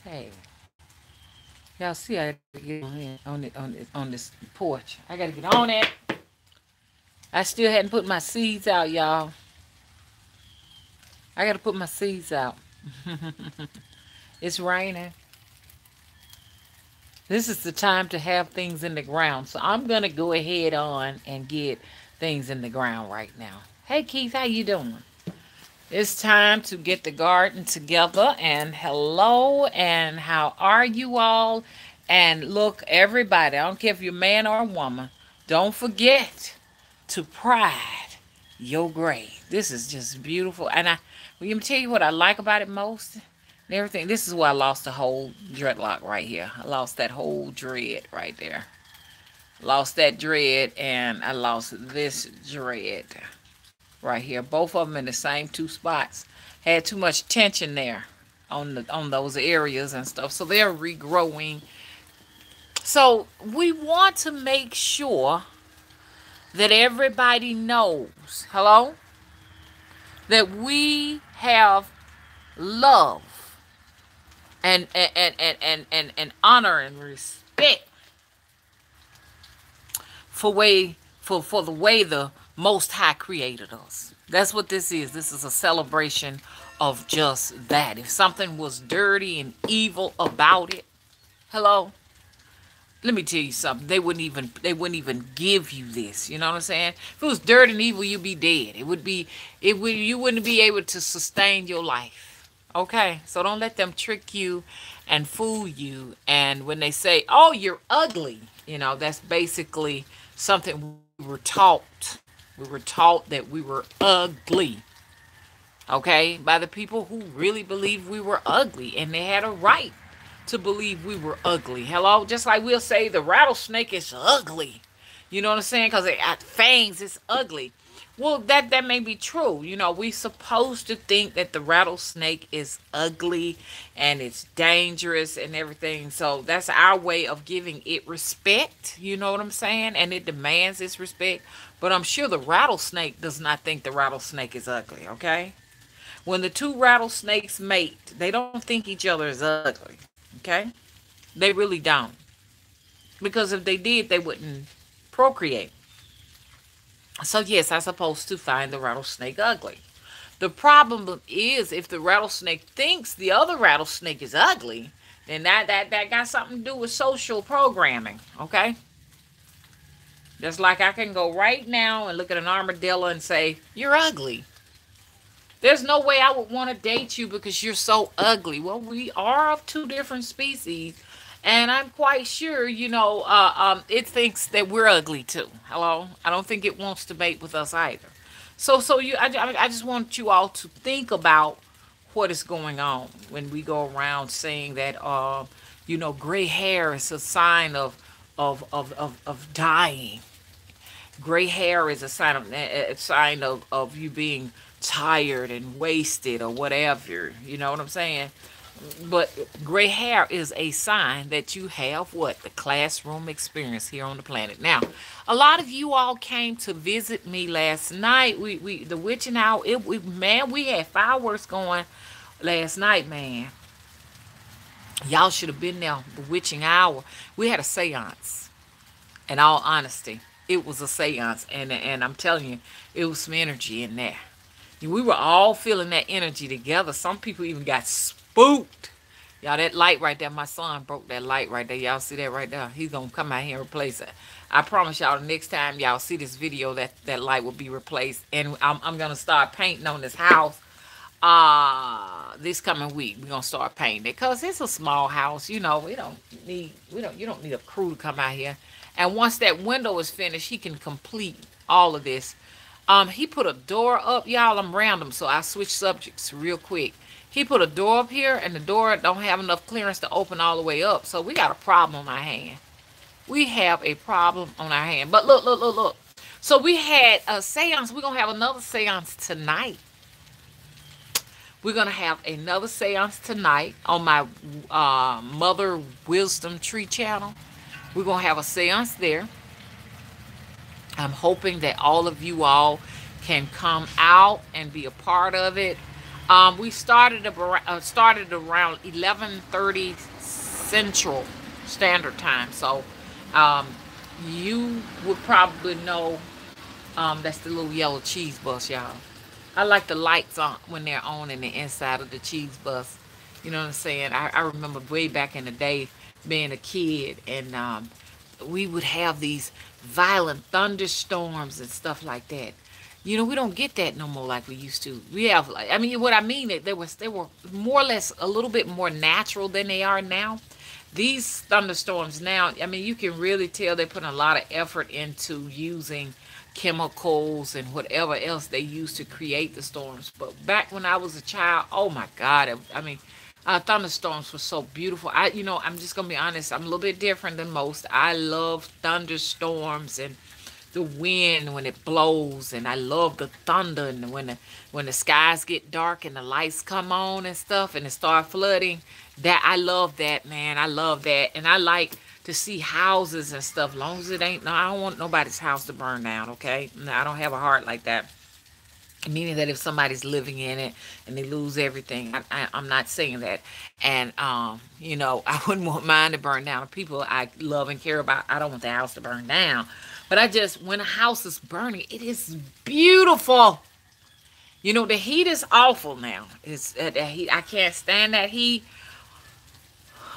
Hey, y'all see I gotta get on here on this porch. I gotta get on it. I still hadn't put my seeds out, y'all. I gotta put my seeds out. It's raining. This is the time to have things in the ground. So I'm gonna go ahead on and get things in the ground right now. Hey Keith, how you doing? It's time to get the garden together. And hello, and how are you all? And look, everybody, I don't care if you're a man or a woman, don't forget to pride your grave. This is just beautiful. And let me tell you what I like about it most and everything. This is where I lost the whole dreadlock right here. I lost that whole dread right there. Lost that dread, and I lost this dread right here. Both of them in the same two spots. Had too much tension there on those areas and stuff. So they're regrowing. So we want to make sure that everybody knows, hello, that we have love and honor and respect for the way the Most High created us. That's what this is. This is a celebration of just that. If something was dirty and evil about it, hello, let me tell you something. They wouldn't even give you this. You know what I'm saying? If it was dirt and evil, you'd be dead. You wouldn't be able to sustain your life. Okay? So don't let them trick you and fool you. And when they say, "Oh, you're ugly," that's basically something we were taught. We were taught that we were ugly. Okay? By the people who really believed we were ugly, and they had a right to believe we were ugly. Hello? Just like we'll say the rattlesnake is ugly. You know what I'm saying? Because it got fangs, it's ugly. Well, that may be true. We supposed to think that the rattlesnake is ugly and it's dangerous and everything. So that's our way of giving it respect. You know what I'm saying? And it demands its respect. But I'm sure the rattlesnake does not think the rattlesnake is ugly, okay? When the two rattlesnakes mate, they don't think each other is ugly. Okay? They really don't. Because if they did, they wouldn't procreate. So, yes, I'm supposed to find the rattlesnake ugly. The problem is if the rattlesnake thinks the other rattlesnake is ugly, then that got something to do with social programming. Okay? Just like I can go right now and look at an armadillo and say, "You're ugly." There's no way I would want to date you because you're so ugly. Well, we are of two different species, and I'm quite sure, it thinks that we're ugly too. Hello, I don't think it wants to mate with us either. I just want you all to think about what is going on when we go around saying that, gray hair is a sign of dying. Gray hair is a sign of you being tired and wasted or whatever. You know what I'm saying? But gray hair is a sign that you have what? The classroom experience here on the planet. Now, a lot of you all came to visit me last night. We the witching hour. We had fireworks going last night, man. Y'all should have been there. The witching hour. We had a seance. In all honesty, it was a seance, and I'm telling you, it was some energy in there. We were all feeling that energy together. Some people even got spooked. Y'all, that light right there, my son broke that light right there. Y'all see that right there? He's going to come out here and replace it. I promise y'all, the next time y'all see this video, that light will be replaced. And I'm going to start painting on this house this coming week. We're going to start painting it because it's a small house. You don't need a crew to come out here. And once that window is finished, he can complete all of this. He put a door up, y'all. I'm random, so I switch subjects real quick. He put a door up here, and the door don't have enough clearance to open all the way up. So we got a problem on our hand. We have a problem on our hand. But look. So we had a seance. We're going to have another seance tonight. We're going to have another seance tonight on my Mother Wisdom Tree channel. We're going to have a seance there. I'm hoping that all of you all can come out and be a part of it. We started around 11:30 Central Standard Time. So, um, you would probably know, that's the little yellow cheese bus, y'all. I like the lights on when they're on in the inside of the cheese bus. You know what I'm saying? I remember way back in the day being a kid, and we would have these violent thunderstorms and stuff like that. You know, we don't get that no more like we used to. We have, like, I mean, what I mean, they were more or less a little bit more natural than they are now. These thunderstorms now, I mean, you can really tell they put a lot of effort into using chemicals and whatever else they use to create the storms. But back when I was a child, oh my God, I mean, thunderstorms were so beautiful. I'm just gonna be honest. I'm a little bit different than most. I love thunderstorms and the wind when it blows, and I love the thunder, and when the skies get dark and the lights come on and stuff and it start flooding. That I love that, man. I love that, and I like to see houses and stuff. Long as it ain't, no, I don't want nobody's house to burn down. Okay, no, I don't have a heart like that. Meaning that if somebody's living in it and they lose everything, I'm not saying that. And I wouldn't want mine to burn down. The people I love and care about, I don't want the house to burn down. But I just, when a house is burning, it is beautiful. You know, the heat is awful now. It's the heat. I can't stand that heat.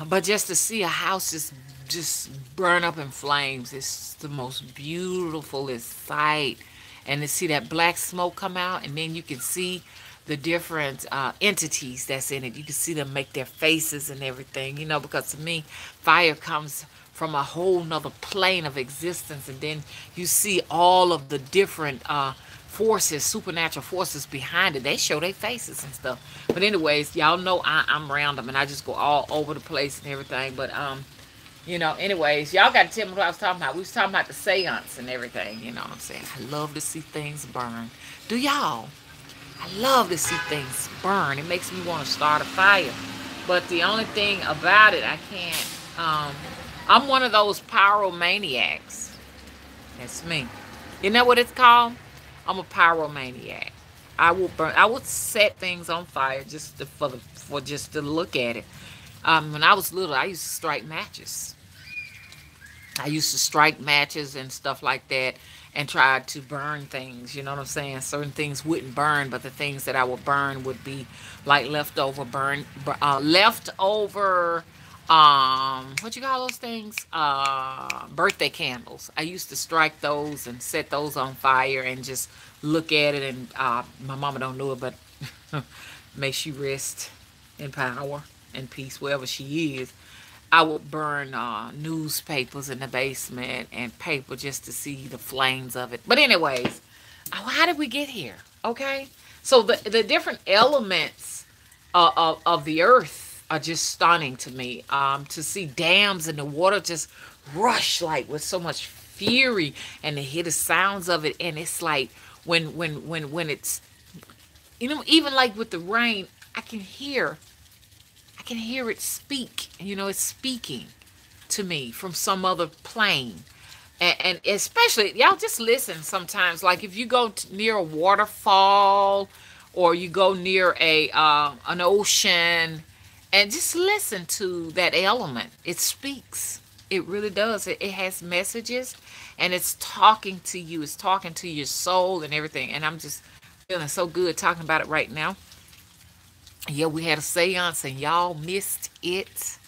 But just to see a house just burn up in flames, it's the most beautifulest sight. And to see that black smoke come out, and then you can see the different entities that's in it. You can see them make their faces and everything, because to me, fire comes from a whole nother plane of existence, and then you see all of the different forces, supernatural forces behind it. They show their faces and stuff. But anyways, y'all know I'm random and I just go all over the place and everything. But anyways, y'all got to tell me what I was talking about. We was talking about the seance and everything. You know what I'm saying? I love to see things burn. Do y'all? I love to see things burn. It makes me want to start a fire. But the only thing about it, I can't. I'm one of those pyromaniacs. That's me. You know what it's called? I'm a pyromaniac. I will burn. I would set things on fire just for just to look at it. When I was little, I used to strike matches. I used to strike matches and stuff like that and try to burn things. You know what I'm saying? Certain things wouldn't burn, but the things that I would burn would be like leftover, what you call those things? Birthday candles. I used to strike those and set those on fire and just look at it. And my mama don't know it, but may she rest in power and peace wherever she is. I would burn newspapers in the basement and paper just to see the flames of it. But anyways, how did we get here? Okay, so the different elements of the earth are just stunning to me. To see dams and the water just rush like with so much fury, and to hear the sounds of it, and it's like when it's even like with the rain, I can hear it speak. It's speaking to me from some other plane. And especially, y'all just listen sometimes. Like if you go near a waterfall or you go near an ocean, and just listen to that element. It speaks. It really does. It has messages, and it's talking to you. It's talking to your soul and everything. And I'm just feeling so good talking about it right now. Yeah, we had a seance and y'all missed it.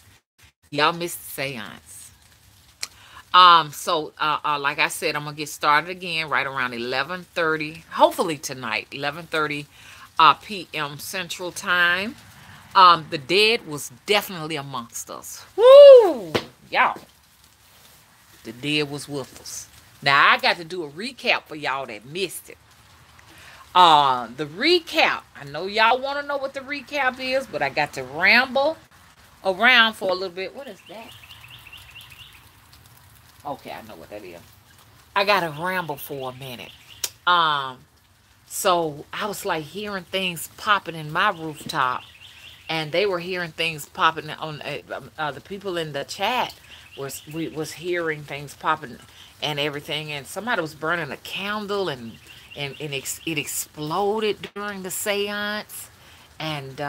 Y'all missed the seance. So like I said, I'm gonna get started again right around 11:30. Hopefully tonight, 11:30 p.m. Central Time. The dead was definitely amongst us. Woo! Y'all. The dead was with us. Now I got to do a recap for y'all that missed it. The recap. I know y'all want to know what the recap is, but I got to ramble around for a little bit. What is that? Okay, I know what that is. I got to ramble for a minute. Um, so I was like hearing things popping in my rooftop, and they were hearing things popping on the people in the chat was hearing things popping and everything, and somebody was burning a candle, and it exploded during the seance, And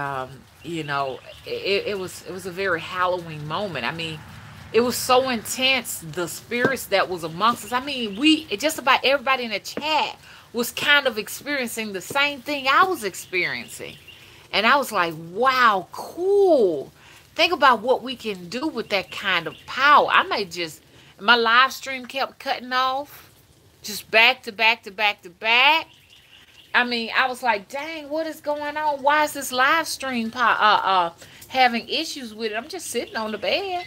you know, it was a very hallowing moment. I mean, it was so intense, the spirits that was amongst us. I mean, we just about everybody in the chat was kind of experiencing the same thing I was experiencing. And I was like, wow, cool. Think about what we can do with that kind of power. I may just, my live stream kept cutting off, just back to back to back to back. I mean, I was like, dang, what is going on? Why is this live stream having issues with it? I'm just sitting on the bed.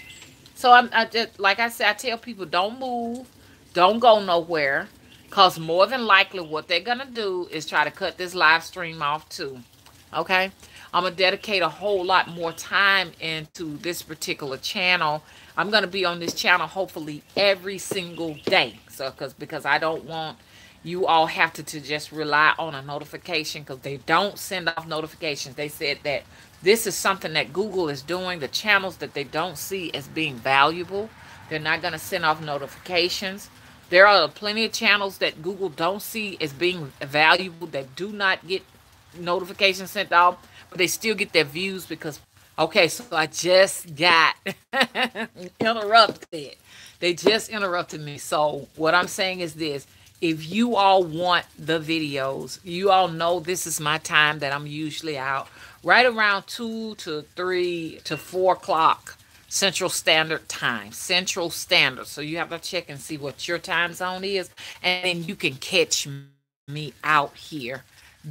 So I just, like I said, I tell people, don't move, don't go nowhere, cause more than likely what they're gonna do is try to cut this live stream off too. Okay, I'm gonna dedicate a whole lot more time into this particular channel. I'm gonna be on this channel hopefully every single day. So, because I don't want you all have to just rely on a notification, because they don't send off notifications. They said that this is something that Google is doing. The channels that they don't see as being valuable, they're not going to send off notifications. There are plenty of channels that Google don't see as being valuable that do not get notifications sent off, but they still get their views because, okay, so I just got interrupted. They just interrupted me. So what I'm saying is this. If you all want the videos, you all know this is my time that I'm usually out right around 2 to 3 to 4 o'clock Central Standard Time. Central Standard. So you have to check and see what your time zone is. And then you can catch me out here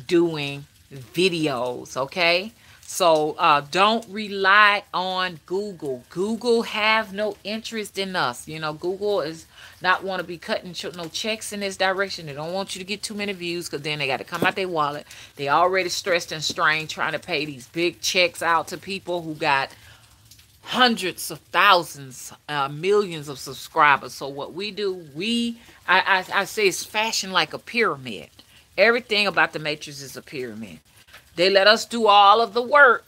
doing videos, okay? So don't rely on Google. Google have no interest in us. You know, Google is not want to be cutting no checks in this direction. They don't want you to get too many views, because then they got to come out their wallet. They already stressed and strained trying to pay these big checks out to people who got hundreds of thousands, millions of subscribers. So what we do, I say it's fashioned like a pyramid. Everything about the Matrix is a pyramid. They let us do all of the work.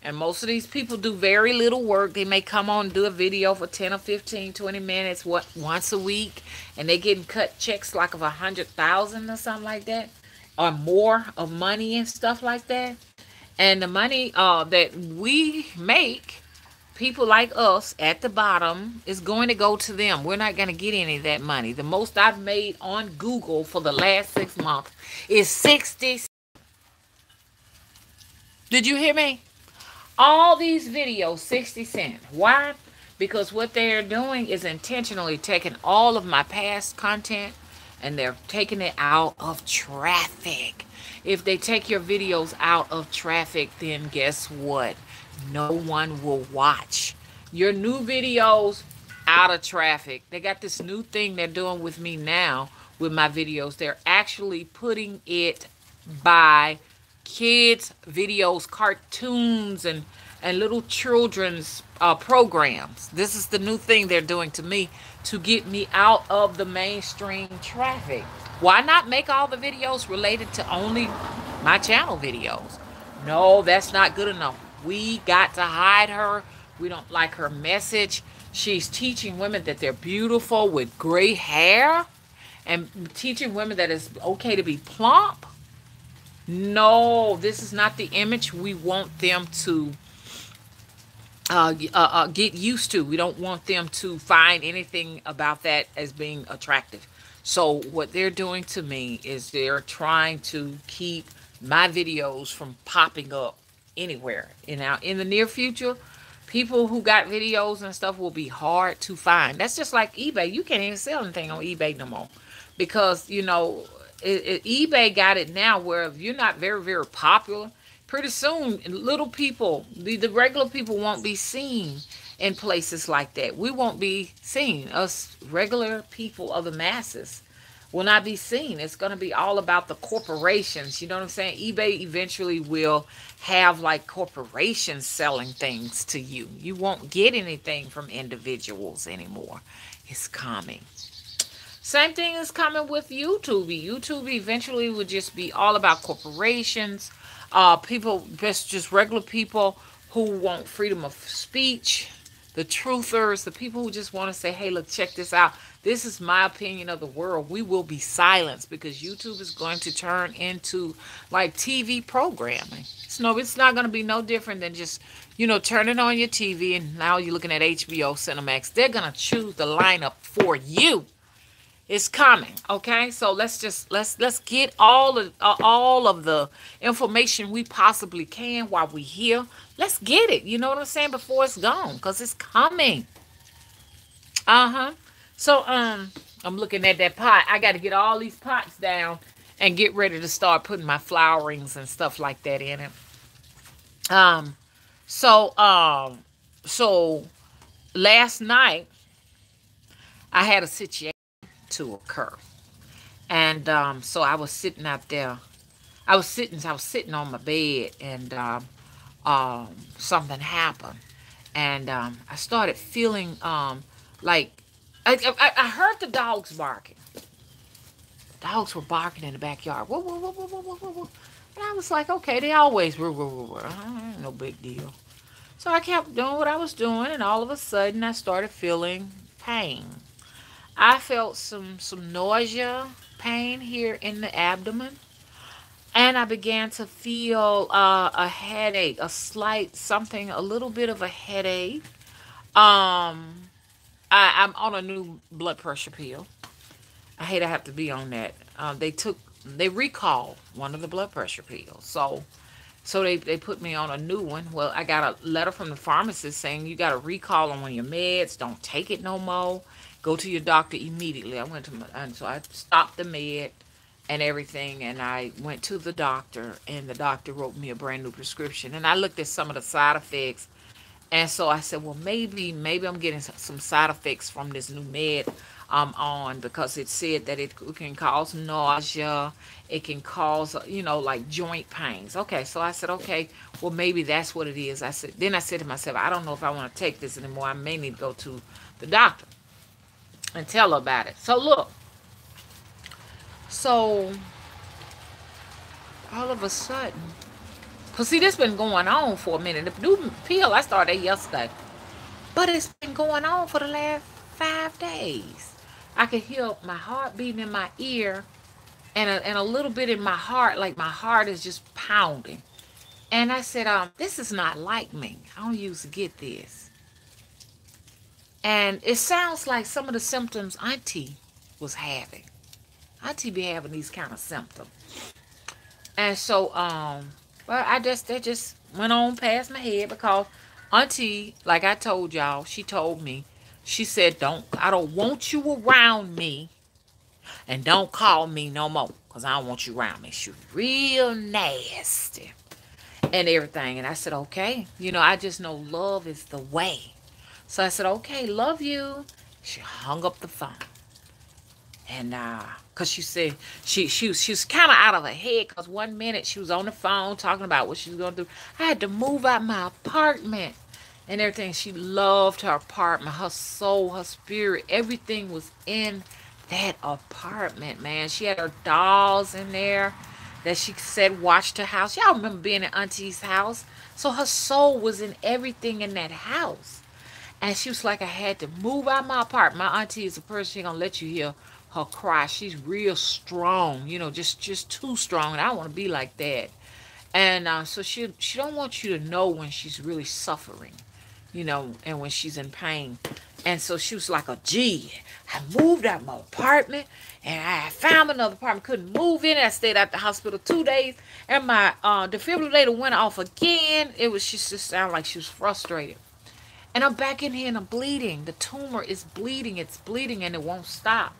And most of these people do very little work. They may come on and do a video for 10 or 15, 20 minutes once a week. And they getting cut checks like of 100,000 or something like that. Or more of money and stuff like that. And the money that we make, people like us at the bottom, is going to go to them. We're not going to get any of that money. The most I've made on Google for the last 6 months is 60. Did you hear me? All these videos, 60 cents. Why? Because what they're doing is intentionally taking all of my past content and they're taking it out of traffic. If they take your videos out of traffic, then guess what? No one will watch your new videos out of traffic. They got this new thing they're doing with me now with my videos. They're actually putting it by kids videos, cartoons, and little children's programs. This is the new thing they're doing to me to get me out of the mainstream traffic. Why not make all the videos related to only my channel videos? No, that's not good enough. We got to hide her. We don't like her message. She's teaching women that they're beautiful with gray hair, and teaching women that it's okay to be plump. No, this is not the image we want them to get used to. We don't want them to find anything about that as being attractive. So what they're doing to me is they're trying to keep my videos from popping up anywhere. And now in the near future, people who got videos and stuff will be hard to find. That's just like eBay. You can't even sell anything on eBay no more, because you know eBay got it now where if you're not very, very popular, pretty soon little people, the regular people, won't be seen in places like that. We won't be seen. Us regular people of the masses will not be seen. It's going to be all about the corporations. You know what I'm saying? eBay eventually will have like corporations selling things to you. You won't get anything from individuals anymore. It's coming. Same thing is coming with YouTube. YouTube eventually will just be all about corporations, people, just regular people who want freedom of speech. the truthers, the people who just want to say, hey, look, check this out. This is my opinion of the world. We will be silenced because YouTube is going to turn into like TV programming. So it's not going to be no different than just, turning on your TV and now you're looking at HBO, Cinemax. They're going to choose the lineup for you. It's coming, okay? So let's get all of the information we possibly can while we here. Let's get it. You know what I'm saying? Before it's gone, cause it's coming. Uh-huh. So I'm looking at that pot. I got to get all these pots down and get ready to start putting my flowerings and stuff like that in it. Um. So so last night I had a situation to occur. And so I was sitting out there. I was sitting on my bed, and something happened, and I started feeling like I heard the dogs barking. Dogs were barking in the backyard. Whoa, whoa, whoa, whoa, whoa, whoa, whoa, whoa. And I was like, okay, they always whoa, whoa, whoa, whoa. No big deal. So I kept doing what I was doing, and all of a sudden I started feeling pain. I felt some nausea, pain here in the abdomen, and I began to feel a headache, a slight something, a little bit of a headache. Um, I'm on a new blood pressure pill. I hate I have to be on that. They recalled one of the blood pressure pills, so they put me on a new one. Well, I got a letter from the pharmacist saying you got a recall on one of your meds. Don't take it no more. Go to your doctor immediately. I went to my, and so I stopped the med and everything, and I went to the doctor, and the doctor wrote me a brand new prescription. And I looked at some of the side effects, and so I said, well, maybe I'm getting some side effects from this new med I'm on, because it said that it can cause nausea, it can cause like joint pains. Okay, so I said, okay, well, maybe that's what it is. I said to myself, I don't know if I want to take this anymore. I may need to go to the doctor and tell her about it. So look, so all of a sudden, cause see, this been going on for a minute. The new pill I started yesterday, but it's been going on for the last 5 days. I could hear my heart beating in my ear, and a little bit in my heart, like my heart is just pounding. And I said, this is not like me. I don't usually get this. And it sounds like some of the symptoms Auntie was having. Auntie be having these kind of symptoms. And so, well, that just went on past my head, because Auntie, like I told y'all, she told me, she said, I don't want you around me, and don't call me no more, because I don't want you around me. She was real nasty and everything. And I said, okay, I just know love is the way. So I said, okay, love you. She hung up the phone. And cause she said she was kind of out of her head, cause one minute she was on the phone talking about what she was gonna do. I had to move out my apartment and everything. She loved her apartment, her soul, her spirit, everything was in that apartment, man. She had her dolls in there that she said watched her house. Y'all remember being at Auntie's house? So her soul was in everything in that house. And she was like, I had to move out my apartment. My auntie is a person, she gonna let you hear her cry. She's real strong, just too strong. And I want to be like that. And so she don't want you to know when she's really suffering, and when she's in pain. And so she was like, gee, I moved out my apartment, and I found another apartment, couldn't move in. I stayed at the hospital 2 days, and my defibrillator went off again. She just sounded like she was frustrated. And I'm back in here and I'm bleeding. The tumor is bleeding. It's bleeding and it won't stop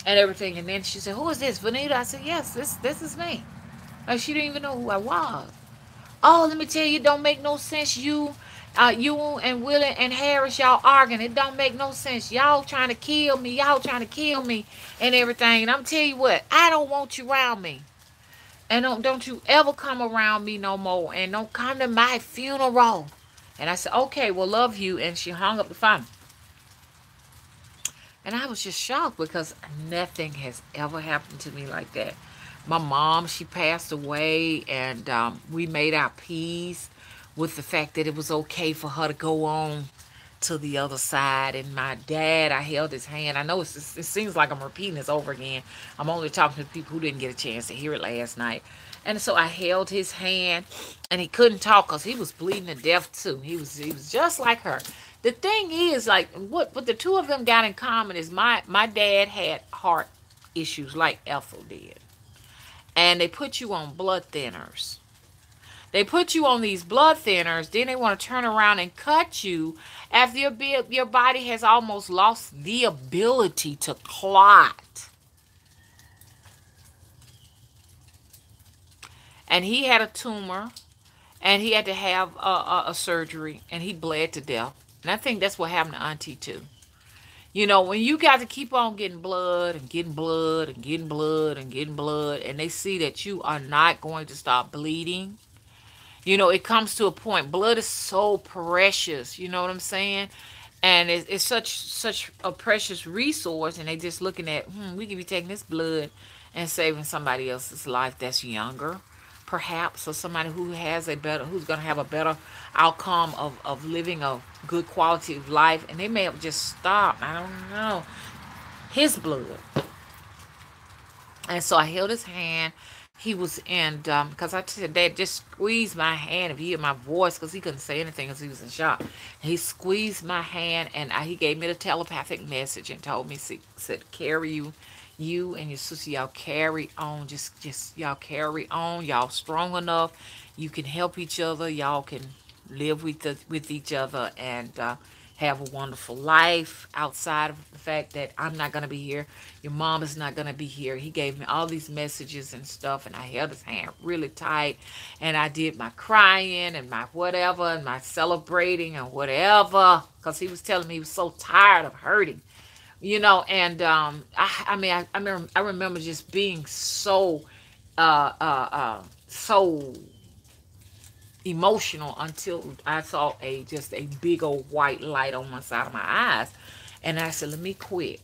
and everything. And then she said, who is this, Vanita? I said, yes, this is me. Like, she didn't even know who I was. Oh, let me tell you, it don't make no sense. You and Willie and Harris, y'all arguing. It don't make no sense. Y'all trying to kill me. Y'all trying to kill me and everything. And I'm telling you what, I don't want you around me. And don't you ever come around me no more. And don't come to my funeral. And I said, okay, well, love you. And she hung up the phone. And I was just shocked, because nothing has ever happened to me like that. My mom, she passed away, and we made our peace with the fact that it was okay for her to go on to the other side. And my dad, I held his hand. I know it seems like I'm repeating this over again. I'm only talking to people who didn't get a chance to hear it last night. And so I held his hand, and he couldn't talk because he was bleeding to death too. He was just like her. The thing is, like, what the two of them got in common is my dad had heart issues like Ethel did, and they put you on blood thinners. They put you on these blood thinners, then they want to turn around and cut you after your body has almost lost the ability to clot. And he had a tumor, and he had to have a surgery, and he bled to death. And I think that's what happened to Auntie too. You know, when you got to keep on getting blood and getting blood and getting blood and getting blood, and they see that you are not going to stop bleeding, you know, it comes to a point. Blood is so precious. You know what I'm saying? And it's such a precious resource. And they just looking at, we could be taking this blood and saving somebody else's life that's younger, perhaps, or somebody who has who's going to have a better outcome of living a good quality of life. And they may have just stopped. I don't know. His blood. And so I held his hand. He was in, because I said, Dad, just squeeze my hand if you hear my voice, because he couldn't say anything because he was in shock. He squeezed my hand, and he gave me the telepathic message and told me, said, carry you and your sister, y'all carry on. Just y'all carry on. Y'all strong enough. You can help each other. Y'all can live with each other and have a wonderful life outside of the fact that I'm not going to be here. Your mom is not going to be here. He gave me all these messages and stuff, and I held his hand really tight, and I did my crying and my whatever and my celebrating and whatever, because he was telling me he was so tired of hurting, you know. And I remember just being so so emotional until I saw just a big old white light on one side of my eyes, and I said, let me quit,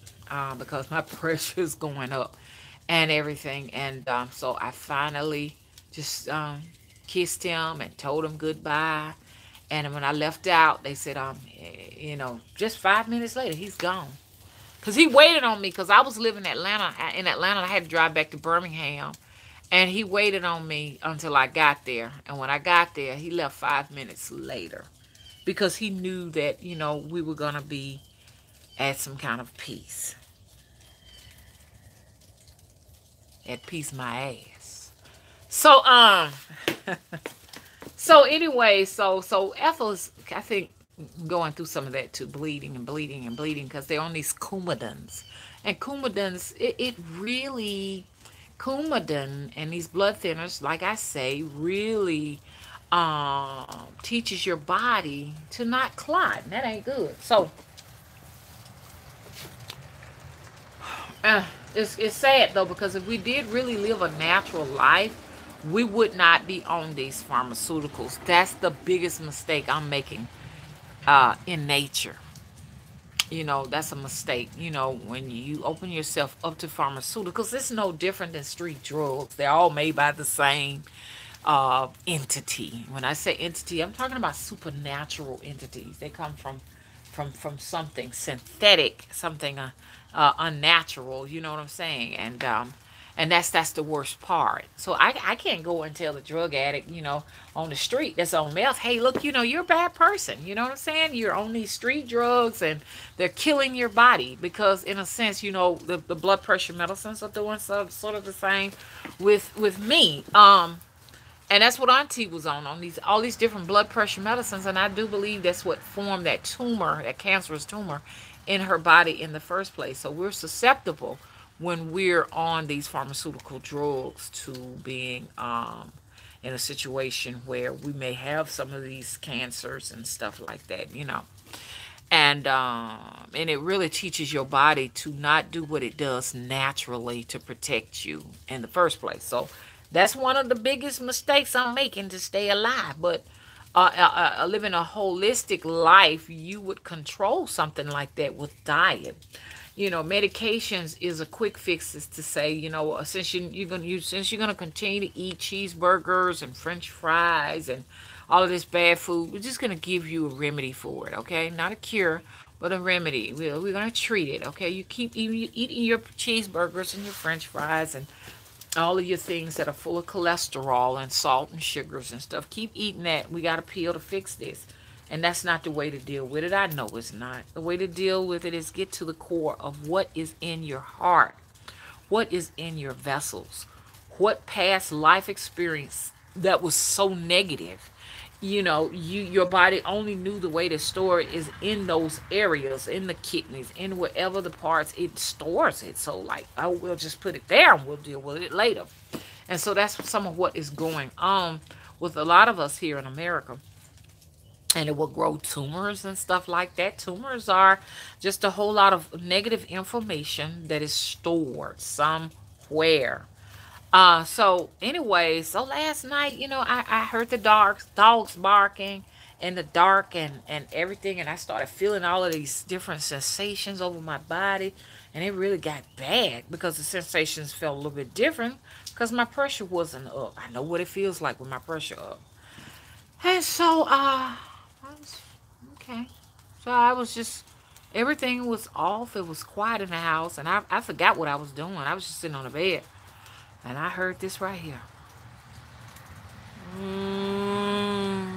because my pressure is going up and everything. And so I finally just kissed him and told him goodbye. And when I left out, they said, just 5 minutes later, he's gone. Because he waited on me, because I was living in Atlanta. I had to drive back to Birmingham. And he waited on me until I got there. And when I got there, he left 5 minutes later. Because he knew that, we were going to be at some kind of peace. At peace my ass. So, so anyway, so Ethel's, I think, going through some of that too. Bleeding and bleeding and bleeding. Because they're on these Coumadins. And Coumadins, it really... Coumadin and these blood thinners, like I say, really teaches your body to not clot. And that ain't good. So it's sad though, because if we did really live a natural life, we would not be on these pharmaceuticals. That's the biggest mistake I'm making in nature. That's a mistake. When you open yourself up to pharmaceuticals, it's no different than street drugs. They're all made by the same entity. When I say entity, I'm talking about supernatural entities. They come from something synthetic, something unnatural. You know what I'm saying? And that's the worst part. So I can't go and tell the drug addict, on the street that's on meth, hey, look, you're a bad person. You know what I'm saying? You're on these street drugs and they're killing your body. Because in a sense, the blood pressure medicines are doing sort of the same with me. And that's what Auntie was on all these different blood pressure medicines. And I do believe that's what formed that tumor, that cancerous tumor in her body in the first place. So we're susceptible when we're on these pharmaceutical drugs to being in a situation where we may have some of these cancers and stuff like that, And it really teaches your body to not do what it does naturally to protect you in the first place. So that's one of the biggest mistakes I'm making to stay alive. But living a holistic life, you would control something like that with diet. Medications is a quick fix, is to say, since you're gonna continue to eat cheeseburgers and French fries and all of this bad food. We're just going to give you a remedy for it, okay? Not a cure, but a remedy. We're going to treat it, okay? You keep eating your cheeseburgers and your french fries and all of your things that are full of cholesterol and salt and sugars and stuff. Keep eating that. We got a pill to fix this. And that's not the way to deal with it. I know it's not. The way to deal with it is get to the core of what is in your heart. What is in your vessels? What past life experience that was so negative? Your body only knew the way to store it is in those areas, in the kidneys, in wherever the parts it stores it. So like, oh, we'll just put it there and we'll deal with it later. And so that's some of what is going on with a lot of us here in America. And it will grow tumors and stuff like that. Tumors are just a whole lot of negative information that is stored somewhere. So anyway, so last night, I heard the dogs barking in the dark and everything, and I started feeling all of these different sensations over my body, and it really got bad because the sensations felt a little bit different because my pressure wasn't up. I know what it feels like with my pressure up. And so I was okay. So I was just everything was off. It was quiet in the house, and I forgot what I was doing. I was just sitting on the bed. And I heard this right here. Mm,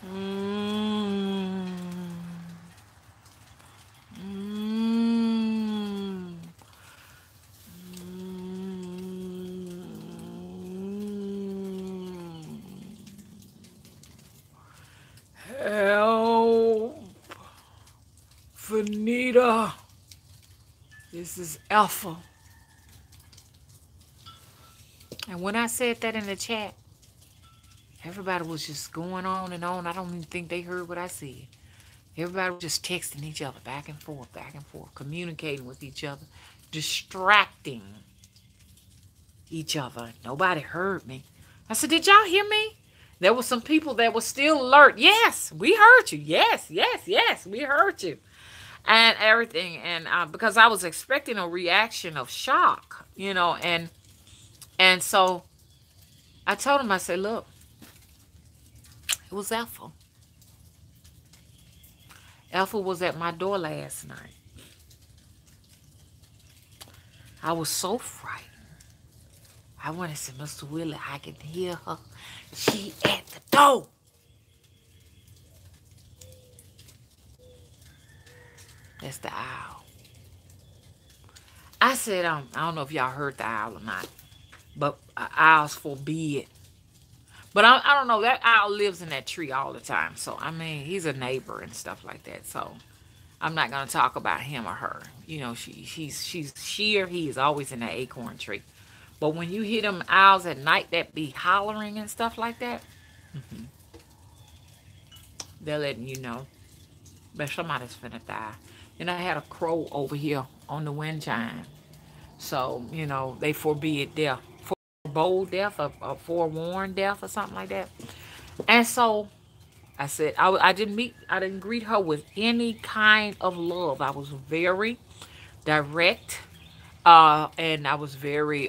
mm, mm, mm. Help, Vanita. This is Alpha. And when I said that in the chat, everybody was just going on and on. I don't even think they heard what I said. Everybody was just texting each other back and forth, communicating with each other, distracting each other. Nobody heard me. I said, did y'all hear me? There were some people that were still alert. Yes, we heard you. Yes, we heard you. And everything. And because I was expecting a reaction of shock, and so I told him, I said, look, it was Alpha. Alpha was at my door last night. I was so frightened. I went and said, Mr. Willie, I can hear her. She at the door. That's the owl. I said, I don't know if y'all heard the owl or not, but owls forbid. But I don't know, that owl lives in that tree all the time. So, I mean, he's a neighbor and stuff like that. So, I'm not going to talk about him or her. She or he is always in that acorn tree. But when you hear them owls at night that be hollering and stuff like that, they're letting you know that somebody's finna die. And I had a crow over here on the wind chime. So, they forbid death. Bold death or forewarned death or something like that. And so I said, I didn't greet her with any kind of love. I was very direct, and I was very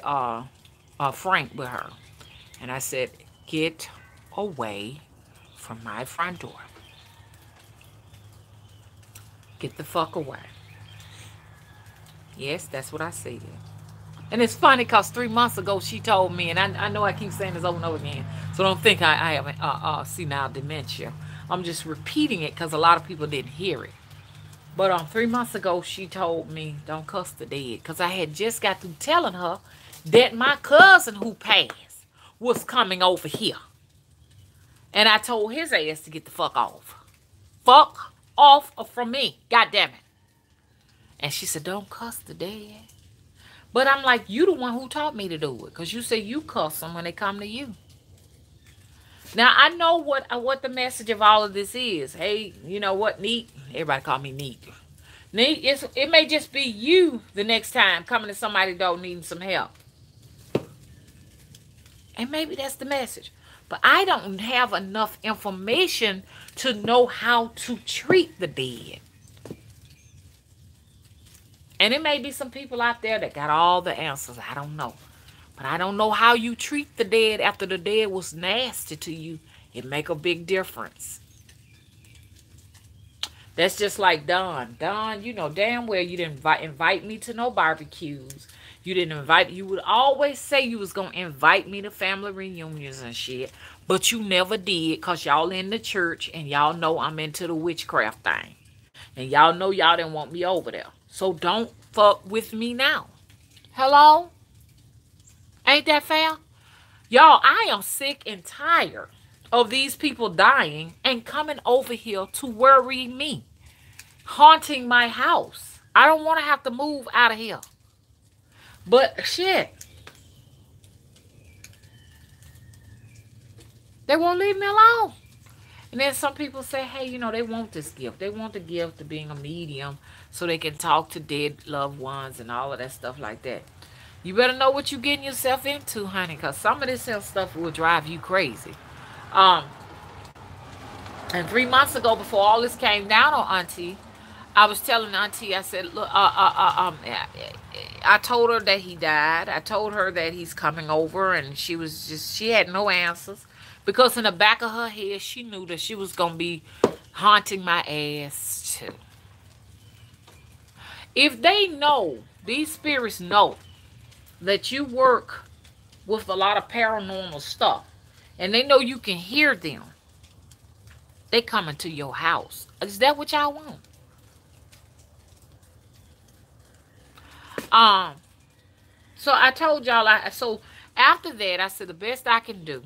frank with her. And I said, get away from my front door. Get the fuck away. Yes, that's what I said. And it's funny because 3 months ago she told me, and I know I keep saying this over and over again, so don't think I have senile dementia. I'm just repeating it because a lot of people didn't hear it. But 3 months ago she told me, don't cuss the dead, because I had just got through telling her that my cousin who passed was coming over here. And I told his ass to get the fuck off. Fuck off from me. God damn it. And she said, don't cuss the dead. But I'm like, you the one who taught me to do it. Because you say you cuss them when they come to you. Now, I know what the message of all of this is. Hey, you know what, Neat? Everybody call me Neat. Neat, it may just be you the next time coming to somebody's door needing some help. And maybe that's the message. But I don't have enough information to know how to treat the dead. And it may be some people out there that got all the answers. I don't know. But I don't know how you treat the dead after the dead was nasty to you. It make a big difference. That's just like Don. Don, you know damn well you didn't invite me to no barbecues. You didn't invite. You would always say you was going to invite me to family reunions and shit. But you never did because y'all in the church and y'all know I'm into the witchcraft thing. And y'all know y'all didn't want me over there. So don't fuck with me now. Hello? Ain't that fair? Y'all, I am sick and tired of these people dying and coming over here to worry me. Haunting my house. I don't want to have to move out of here. But shit. They won't leave me alone. And then some people say, hey, you know, they want this gift. They want the gift of being a medium so they can talk to dead loved ones and all of that stuff like that. You better know what you're getting yourself into, honey, because some of this stuff will drive you crazy. And 3 months ago, before all this came down on Auntie, I was telling Auntie, I said, look, I told her that he died. I told her that he's coming over, and she had no answers. Because in the back of her head, she knew that she was going to be haunting my ass, too. If they know, these spirits know, that you work with a lot of paranormal stuff, and they know you can hear them, they coming to your house. Is that what y'all want? So I told y'all, so after that, I said the best I can do,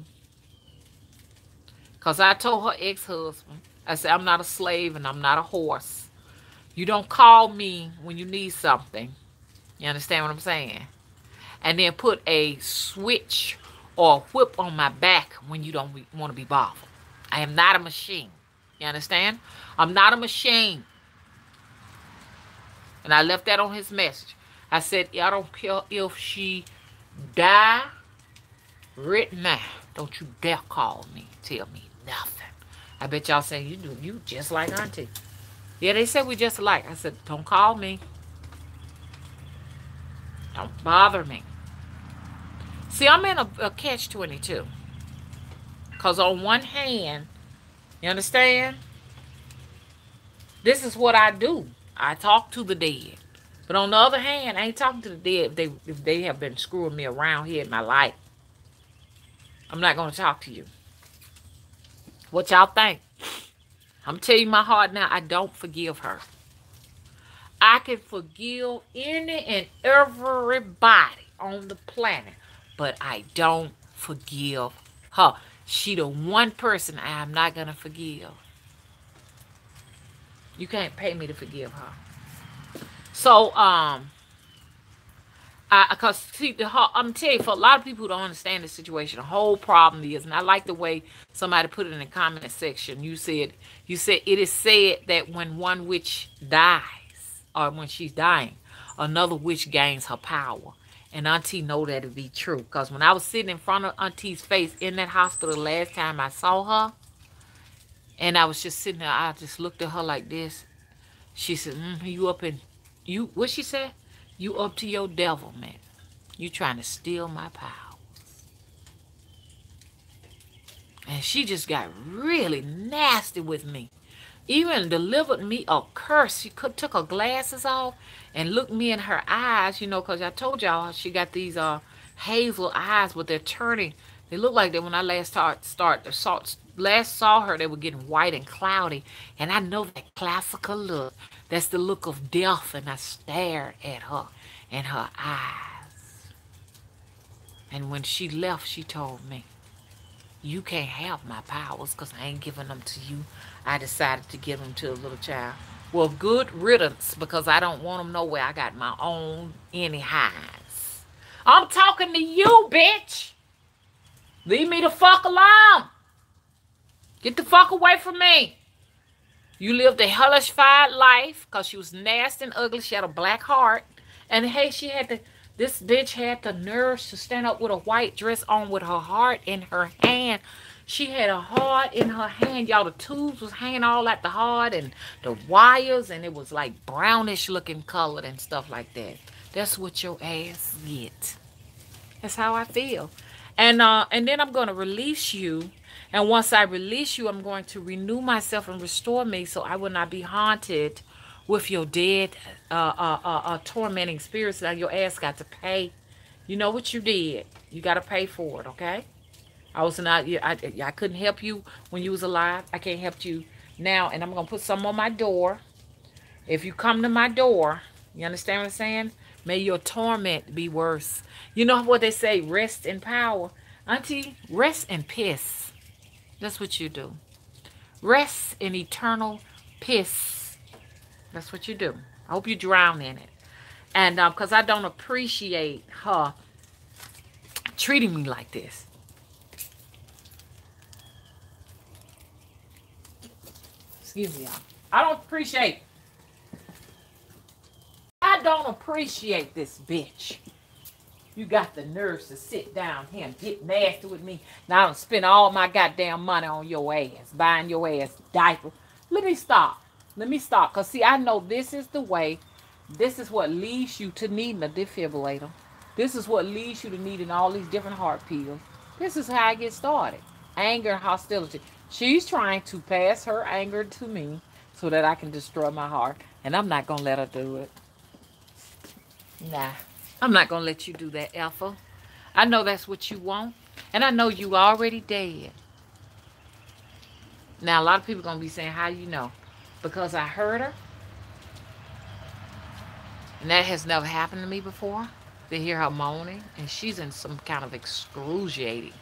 because I told her ex-husband, I said, I'm not a slave and I'm not a horse. You don't call me when you need something. You understand what I'm saying? And then put a switch or a whip on my back when you don't want to be bothered. I am not a machine. You understand? I'm not a machine. And I left that on his message. I said, I don't care if she die right now. Don't you dare call me. Tell me nothing. I bet y'all saying, you just like Auntie. Yeah, they said we just alike. I said, don't call me. Don't bother me. See, I'm in a catch-22. Because on one hand, you understand? This is what I do. I talk to the dead. But on the other hand, I ain't talking to the dead if they have been screwing me around here in my life. I'm not going to talk to you. What y'all think? I'm telling you my heart now, I don't forgive her. I can forgive any and everybody on the planet, but I don't forgive her. She the one person I am not going to forgive. You can't pay me to forgive her. So, because see, I'm telling you, for a lot of people who don't understand the situation, the whole problem is, and I like the way somebody put it in the comment section. You said it is said that when one witch dies, or when she's dying, another witch gains her power. And Auntie know that to be true. Because when I was sitting in front of Auntie's face in that hospital the last time I saw her, and I was just sitting there, I just looked at her like this. She said, you up in, what she said? You up to your devil, man. You trying to steal my powers. And she just got really nasty with me. Even delivered me a curse. She took her glasses off and looked me in her eyes, you know, because I told y'all she got these hazel eyes, but they're turning. They look like that when I last saw her, they were getting white and cloudy. And I know that classical look. That's the look of death. And I stared at her and her eyes. And when she left, she told me, you can't have my powers because I ain't giving them to you. I decided to give them to a little child. Well, good riddance, because I don't want them nowhere. I got my own anyhow. I'm talking to you, bitch. Leave me the fuck alone. Get the fuck away from me. You lived a hellish-fied life because she was nasty and ugly. She had a black heart. And hey, this bitch had the nerves to stand up with a white dress on with her heart in her hand. She had a heart in her hand. Y'all, the tubes was hanging all at the heart and the wires, and it was like brownish looking colored and stuff like that. That's what your ass get. That's how I feel. And then I'm going to release you. And once I release you, I'm going to renew myself and restore me so I will not be haunted with your dead, tormenting spirits. Now your ass got to pay. You know what you did. You got to pay for it, okay? I was not, I couldn't help you when you was alive. I can't help you now. And I'm going to put some on my door. If you come to my door, you understand what I'm saying? May your torment be worse. You know what they say, rest in power. Auntie, rest in piss. That's what you do. Rest in eternal piss. That's what you do. I hope you drown in it. And because I don't appreciate her treating me like this. Excuse me, y'all. I don't appreciate this bitch. You got the nerves to sit down here and get nasty with me. Now I don't spend all my goddamn money on your ass, buying your ass diapers. Let me stop. Let me stop. Because, see, I know this is the way. This is what leads you to needing a defibrillator. This is what leads you to needing all these different heart pills. This is how I get started. Anger and hostility. She's trying to pass her anger to me so that I can destroy my heart. And I'm not going to let her do it. Nah. I'm not going to let you do that, Alpha. I know that's what you want. And I know you already dead. Now, a lot of people are going to be saying, how you know? Because I heard her. And that has never happened to me before. To hear her moaning. And she's in some kind of excruciating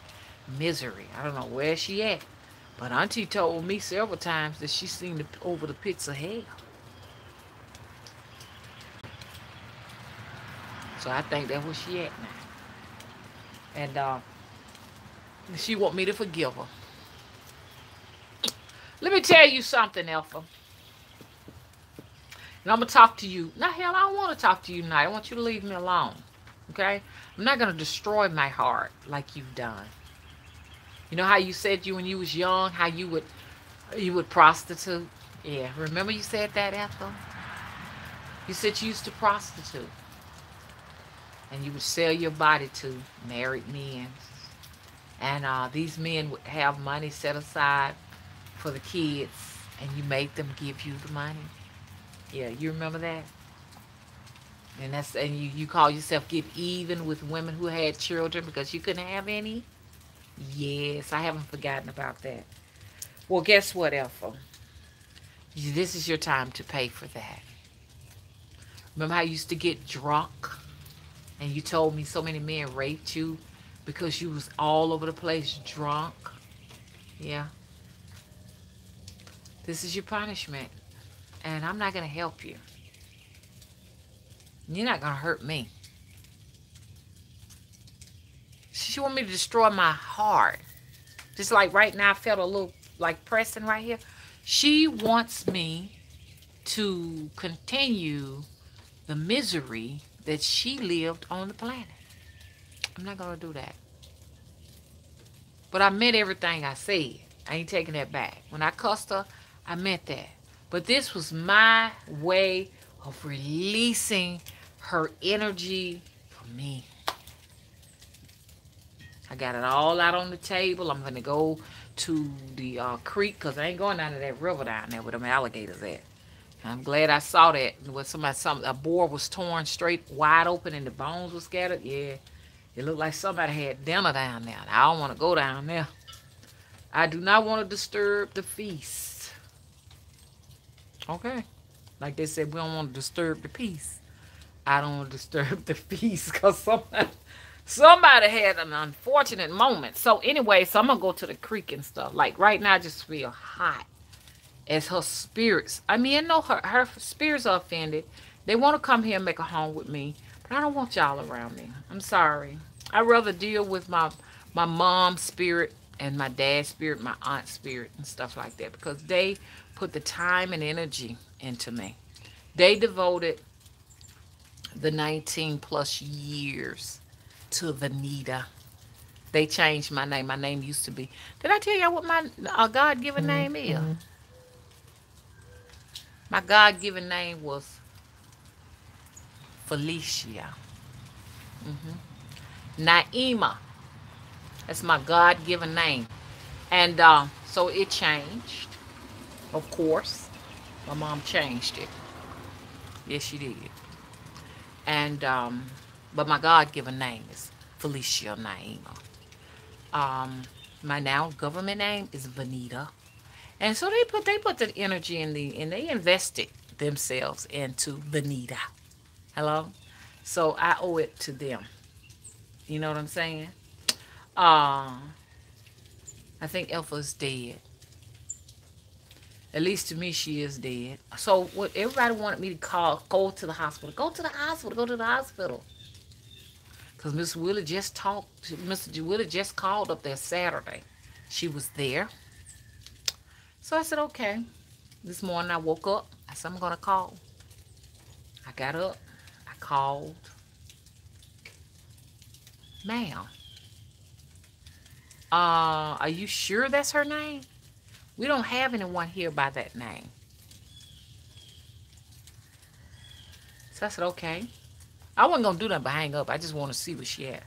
misery. I don't know where she at. But Auntie told me several times that she's seen over the pits of hell. So I think that's where she at now. And she want me to forgive her. Let me tell you something, Alpha. And I'm going to talk to you. Now, hell, I don't want to talk to you tonight. I want you to leave me alone. Okay? I'm not going to destroy my heart like you've done. You know how you said when you was young, how you would prostitute? Yeah, remember you said that, Ethel? You said you used to prostitute. And you would sell your body to married men. And these men would have money set aside for the kids. And you made them give you the money. Yeah, you remember that? And you call yourself get even with women who had children because you couldn't have any? Yes, I haven't forgotten about that. Well, guess what, Alpha? This is your time to pay for that. Remember how you used to get drunk? And you told me so many men raped you because you was all over the place drunk? Yeah. This is your punishment. And I'm not going to help you. You're not going to hurt me. She want me to destroy my heart. Just like right now I felt a little like pressing right here. She wants me to continue the misery that she lived on the planet. I'm not going to do that. But I meant everything I said. I ain't taking that back. When I cussed her, I meant that. But this was my way of releasing her energy for me. I got it all out on the table. I'm going to go to the creek because I ain't going down to that river down there where them alligators at. I'm glad I saw that. When a boar was torn straight wide open and the bones were scattered. Yeah, it looked like somebody had dinner down there. I don't want to go down there. I do not want to disturb the feast. Okay. Like they said, we don't want to disturb the peace. I don't want to disturb the feast because somebody had an unfortunate moment. So anyway, so I'm going to go to the creek and stuff. Like right now I just feel hot. As her spirits, I mean, I know her spirits are offended. They want to come here and make a home with me. But I don't want y'all around me. I'm sorry. I'd rather deal with my mom's spirit and my dad's spirit, my aunt's spirit and stuff like that. Because they put the time and energy into me. They devoted the 19 plus years to Vanita. They changed my name. My name used to be. Did I tell y'all what my God-given name is? My God-given name was Felicia. Naima. That's my God-given name. And so it changed, of course. My mom changed it. Yes, she did. And but my God-given name is Felicia Naima. Um, my now government name is Vanita. And so they put the energy in and they invested themselves into Vanita. Hello? So I owe it to them. You know what I'm saying? Uh, I think Alpha's dead. At least to me, she is dead. So what everybody wanted me to go to the hospital. Go to the hospital. Go to the hospital. Because Miss Willie just talked. Mr. Willie just called up there Saturday. She was there. So I said, okay. This morning I woke up. I said, I'm going to call. I got up. I called. Ma'am, are you sure that's her name? We don't have anyone here by that name. So I said, okay. I wasn't going to do nothing but hang up. I just want to see what she had.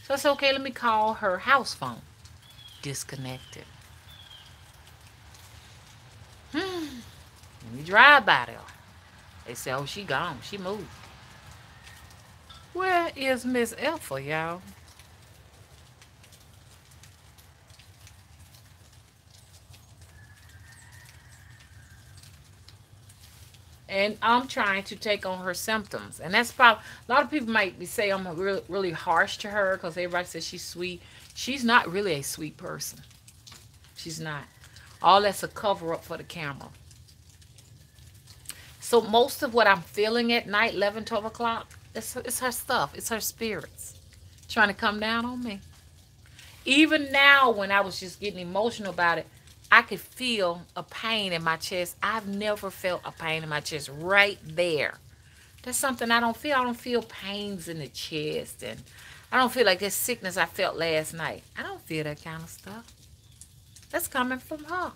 So I said, okay, let me call her house phone. Disconnected. Let me drive by there. They said, oh, she gone. She moved. Where is Miss Alpha, y'all? And I'm trying to take on her symptoms. And that's probably, a lot of people might say I'm really, really harsh to her because everybody says she's sweet. She's not really a sweet person. She's not. All that's a cover up for the camera. So most of what I'm feeling at night, 11, 12 o'clock, it's her stuff. It's her spirits trying to come down on me. Even now, when I was just getting emotional about it, I could feel a pain in my chest. I've never felt a pain in my chest right there. That's something I don't feel. I don't feel pains in the chest. And I don't feel like this sickness I felt last night. I don't feel that kind of stuff. That's coming from her.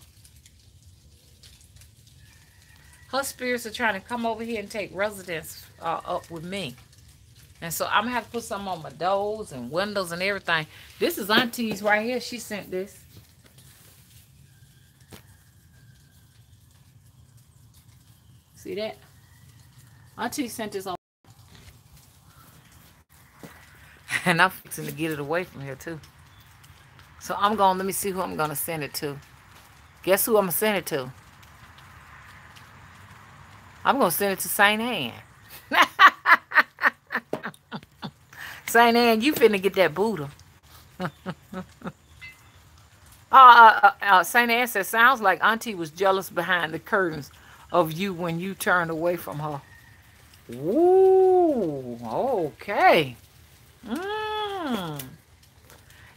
Her spirits are trying to come over here and take residence up with me. And so I'm going to have to put some on my doors and windows and everything. This is Auntie's right here. She sent this. See that? Auntie sent this on. And I'm fixing to get it away from here too. So I'm going, let me see who I'm going to send it to. Guess who I'm going to send it to? I'm going to send it to St. Anne. St. Anne, you finna get that Buddha. St. Anne says, sounds like Auntie was jealous behind the curtains of you when you turned away from her. Ooh, okay.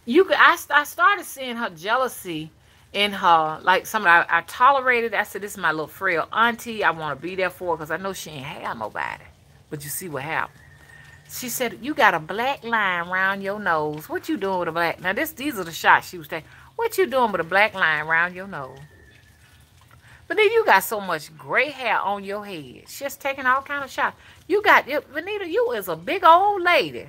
I started seeing her jealousy in her, like somebody I tolerated. I said, this is my little frail auntie. I want to be there for her because I know she ain't have nobody. But you see what happened. She said, you got a black line around your nose. What you doing with a black? Now, these are the shots she was taking. What you doing with a black line around your nose? But then you got so much gray hair on your head. She's taking all kind of shots. You got, Vanita, you is a big old lady.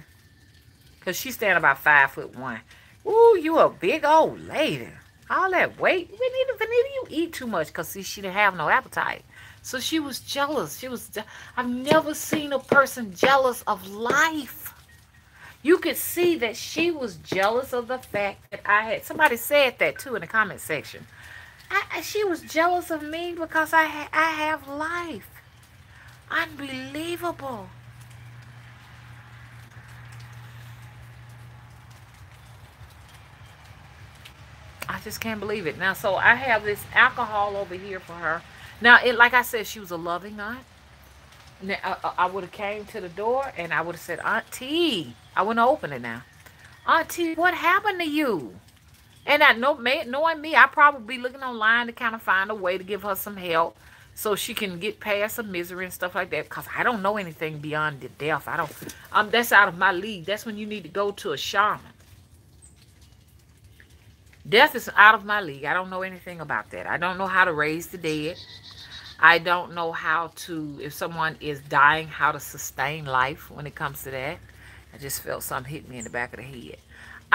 Because she's standing about 5'1". Ooh, you a big old lady. All that weight. Vanita, you eat too much because, see, she didn't have no appetite. So she was jealous. I've never seen a person jealous of life. You could see that she was jealous of the fact that I had, somebody said that too in the comment section. She was jealous of me because I have life. Unbelievable. I just can't believe it. Now, so I have this alcohol over here for her. Now, like I said, she was a loving aunt. Now, I would have came to the door and I would have said, Auntie, I wouldn't open it now. Auntie, what happened to you? And knowing me, I probably be looking online to kind of find a way to give her some help so she can get past some misery and stuff like that. Because I don't know anything beyond the death. That's out of my league. That's when you need to go to a shaman. Death is out of my league. I don't know anything about that. I don't know how to raise the dead. I don't know how to, if someone is dying, how to sustain life when it comes to that. I just felt something hit me in the back of the head.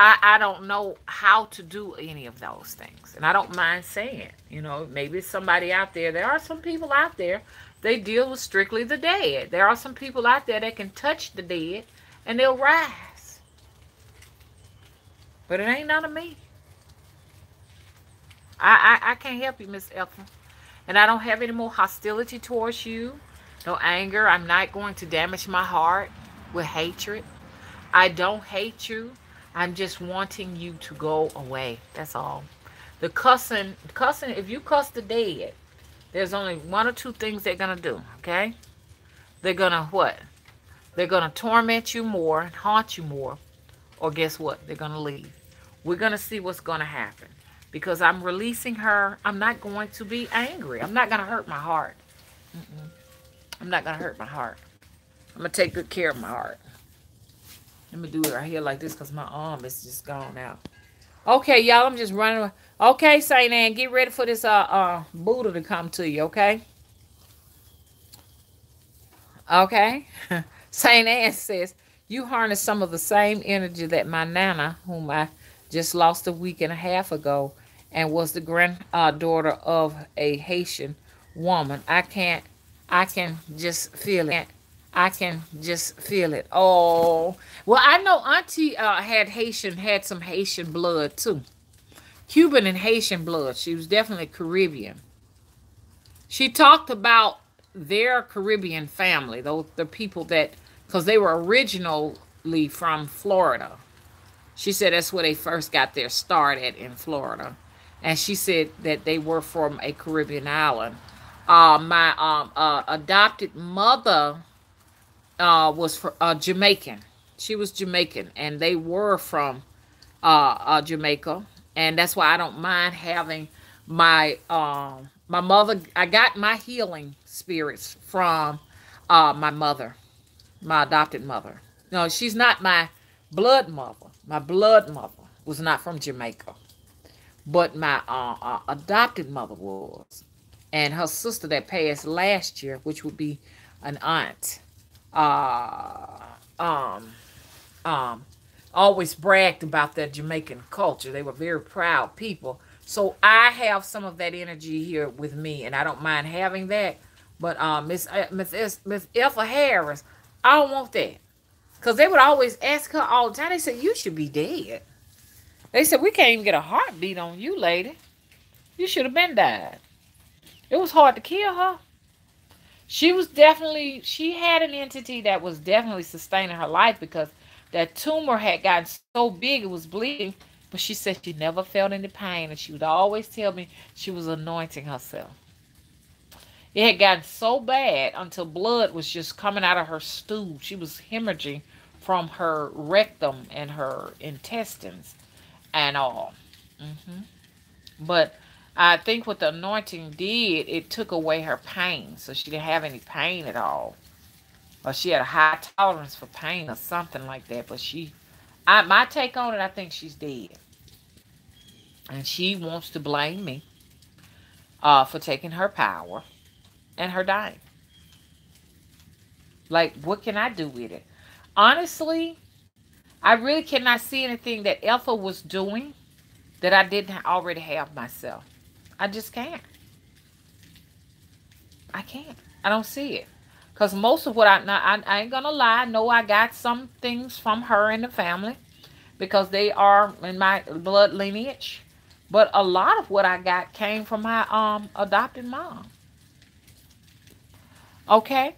I don't know how to do any of those things. And I don't mind saying, maybe it's somebody out there. There are some people out there, they deal with strictly the dead. There are some people out there that can touch the dead and they'll rise. But it ain't none of me. I can't help you, Miss Ethel. And I don't have any more hostility towards you. No anger. I'm not going to damage my heart with hatred. I don't hate you. I'm just wanting you to go away. That's all. The cussing, if you cuss the dead, there's only one or two things they're going to do, okay? They're going to what? They're going to torment you more and haunt you more. Or guess what? They're going to leave. We're going to see what's going to happen. Because I'm releasing her, I'm not going to be angry. I'm not going to hurt my heart. I'm not going to hurt my heart. I'm going to take good care of my heart. Let me do it right here like this because my arm is just gone out. Okay, y'all, I'm just running away. Okay, Saint Anne, get ready for this Buddha to come to you, okay? Okay. Saint Anne says, you harness some of the same energy that my Nana, whom I just lost a week and a half ago, and was the granddaughter of a Haitian woman. I can just feel it. I can just feel it. Oh, well, I know Auntie had some Haitian blood too. Cuban and Haitian blood. She was definitely Caribbean. She talked about their Caribbean family, the people that, because they were originally from Florida. She said that's where they first got their start in Florida. And she said that they were from a Caribbean island. My adopted mother was Jamaican. She was Jamaican, and they were from Jamaica. And that's why I don't mind having my mother. I got my healing spirits from my mother, my adopted mother. No, she's not my blood mother. My blood mother was not from Jamaica, but my adopted mother was. And her sister that passed last year, which would be an aunt, always bragged about their Jamaican culture. They were very proud people. So I have some of that energy here with me, and I don't mind having that. But Miss Ethel Harris, I don't want that. Because they would always ask her all the time. They said, you should be dead. They said, we can't even get a heartbeat on you, lady. You should have been died. It was hard to kill her. She had an entity that was definitely sustaining her life because that tumor had gotten so big it was bleeding. But she said she never felt any pain. And she would always tell me she was anointing herself. It had gotten so bad until blood was just coming out of her stool. She was hemorrhaging from her rectum and her intestines and all. But I think what the anointing did, it took away her pain. So she didn't have any pain at all. Or she had a high tolerance for pain or something like that. But my take on it, I think she's dead. And she wants to blame me for taking her power and her dying. Like, what can I do with it? Honestly, I really cannot see anything that Ethel was doing that I didn't already have myself. I just can't. I can't. I don't see it. Because most of what I ain't going to lie, I know I got some things from her and the family because they are in my blood lineage. But a lot of what I got came from my adopted mom. Okay?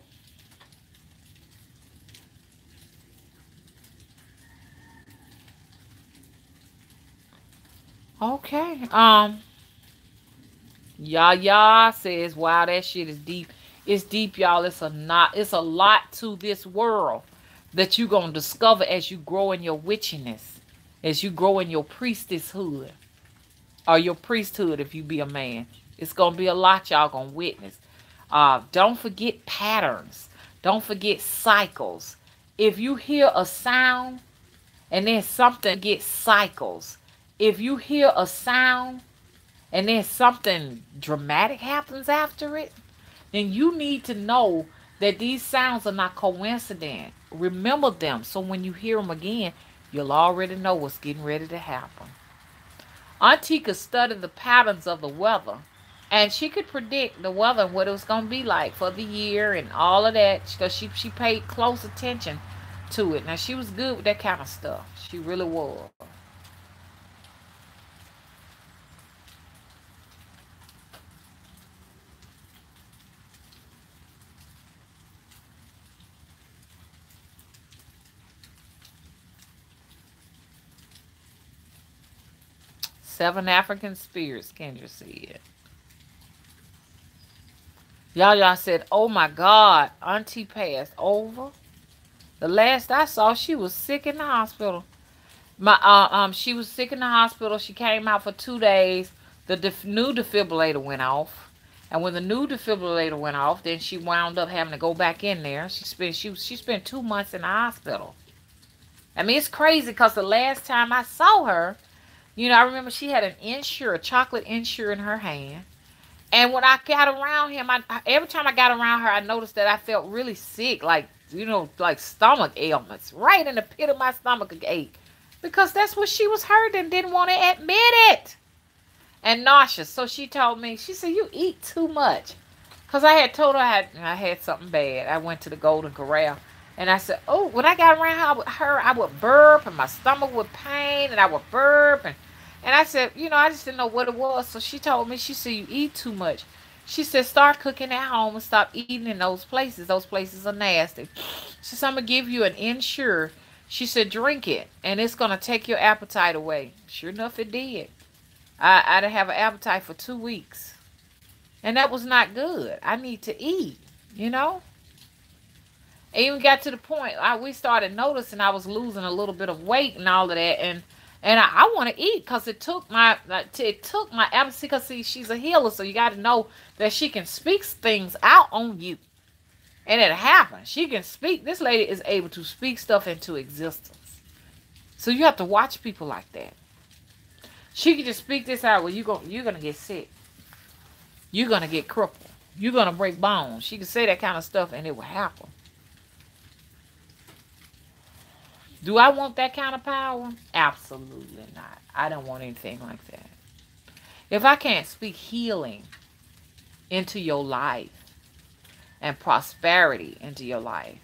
Okay. Yaya says, wow, that shit is deep. It's deep, y'all. It's a lot to this world that you're gonna discover as you grow in your witchiness, as you grow in your priestesshood. Or your priesthood if you be a man. It's gonna be a lot y'all gonna witness. Don't forget patterns. Don't forget cycles. If you hear a sound and then something gets cycles. If you hear a sound and then something dramatic happens after it, then you need to know that these sounds are not coincident. remember them. So when you hear them again, you'll already know what's getting ready to happen. Auntie could study the patterns of the weather, and she could predict the weather and what it was going to be like for the year and all of that, because she paid close attention to it. Now, she was good with that kind of stuff. She really was. 7 African spirits, Kendra said. Y'all said, oh my God, Auntie passed over. The last I saw, she was sick in the hospital. She was sick in the hospital. She came out for 2 days. The new defibrillator went off, and when the new defibrillator went off, then she wound up having to go back in there. She spent 2 months in the hospital. I mean, it's crazy because the last time I saw her, I remember she had an Ensure, a chocolate Ensure in her hand. And when I got around him, every time I got around her, I noticed that I felt really sick, like, like stomach ailments, right in the pit of my stomach ache. Because that's what she was hurt and didn't want to admit it. And nauseous. So she told me, she said, you eat too much. Because I had told her I had something bad. I went to the Golden Corral. And I said, oh, when I got around her, I would burp and my stomach would pain and I would burp. And I said, I just didn't know what it was. So she told me, she said, you eat too much. She said, start cooking at home and stop eating in those places. Those places are nasty. She said, I'm going to give you an Ensure. She said, drink it, and it's going to take your appetite away. Sure enough, it did. I didn't have an appetite for 2 weeks. And that was not good. I need to eat, It even got to the point, we started noticing I was losing a little bit of weight and all of that, and I want to eat because it took my appetite. Because see, she's a healer, so you got to know that she can speak things out on you, and it happens. She can speak. This lady is able to speak stuff into existence. So you have to watch people like that. She can just speak this out. Well, you're gonna get sick. You're gonna get crippled. You're gonna break bones. She can say that kind of stuff, and it will happen. Do I want that kind of power? Absolutely not. I don't want anything like that. If I can't speak healing into your life and prosperity into your life,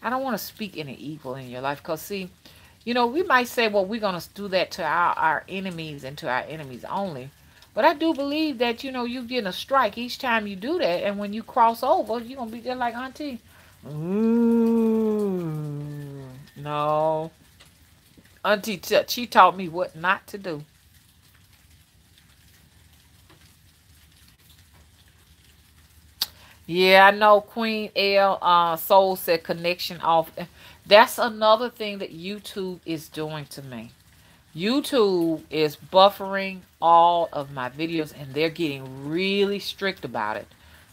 I don't want to speak any evil in your life. Because, see, we might say, well, we're going to do that to our enemies and to our enemies only. But I do believe that, you getting a strike each time you do that. And when you cross over, you're going to be just like Auntie. No. Auntie, she taught me what not to do. Yeah, I know Queen L Soul said connection off. That's another thing that YouTube is doing to me. YouTube is buffering all of my videos, and they're getting really strict about it.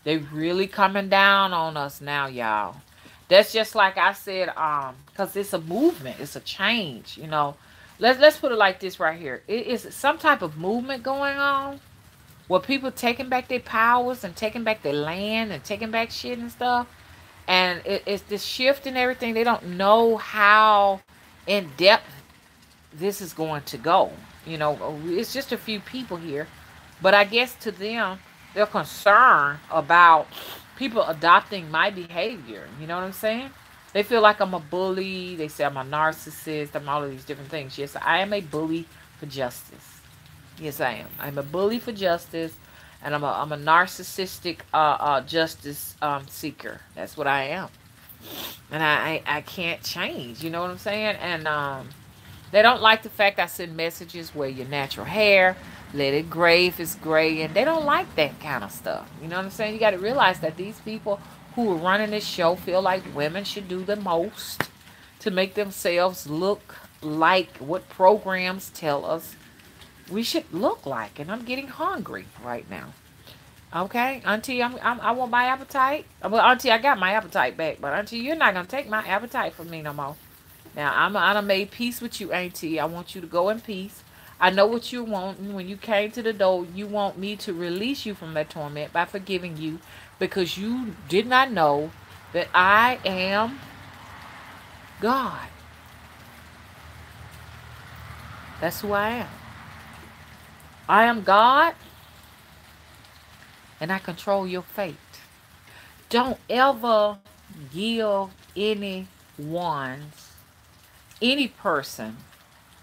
They're really coming down on us now, y'all. That's just like I said, because it's a movement, it's a change, Let's put it like this right here. It is some type of movement going on where people taking back their powers and taking back their land and taking back shit and stuff. And it's this shift and everything. They don't know how in depth this is going to go. It's just a few people here. But I guess to them, they're concerned about people adopting my behavior. You know what I'm saying? They feel like I'm a bully. They say I'm a narcissist. I'm all of these different things. Yes, I am a bully for justice. Yes, I am. I'm a bully for justice, and I'm a narcissistic justice seeker. That's what I am, and I can't change. You know what I'm saying? And they don't like the fact I send messages, wear your natural hair, let it gray if it's gray, and they don't like that kind of stuff. You know what I'm saying? You got to realize that these people who are running this show feel like women should do the most to make themselves look like what programs tell us we should look like. And I'm getting hungry right now. Okay, Auntie, I want my appetite. Well, Auntie, I got my appetite back, but Auntie, you're not gonna take my appetite from me no more. Now I done made peace with you, Auntie. I want you to go in peace. I know what you want. When you came to the door, you want me to release you from that torment by forgiving you because you did not know that I am God. That's who I am. I am God, and I control your fate. Don't ever give any person,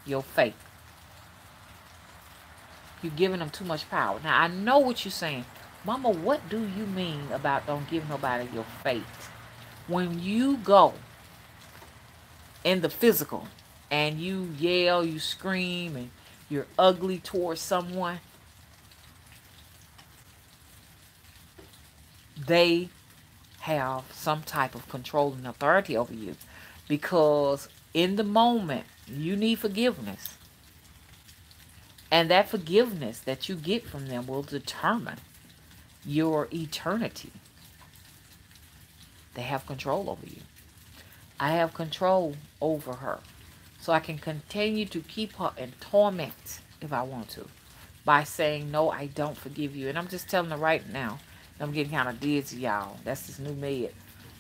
your fate. You're giving them too much power. Now, I know what you're saying. Mama, what do you mean about don't give nobody your fate? When you go in the physical and you yell, you scream, and you're ugly towards someone, they have some type of control and authority over you, because in the moment you need forgiveness, and that forgiveness that you get from them will determine your eternity. They have control over you. I have control over her, so I can continue to keep her in torment if I want to, by saying, no, I don't forgive you. And I'm just telling her right now, I'm getting kind of dizzy, y'all. That's this new med.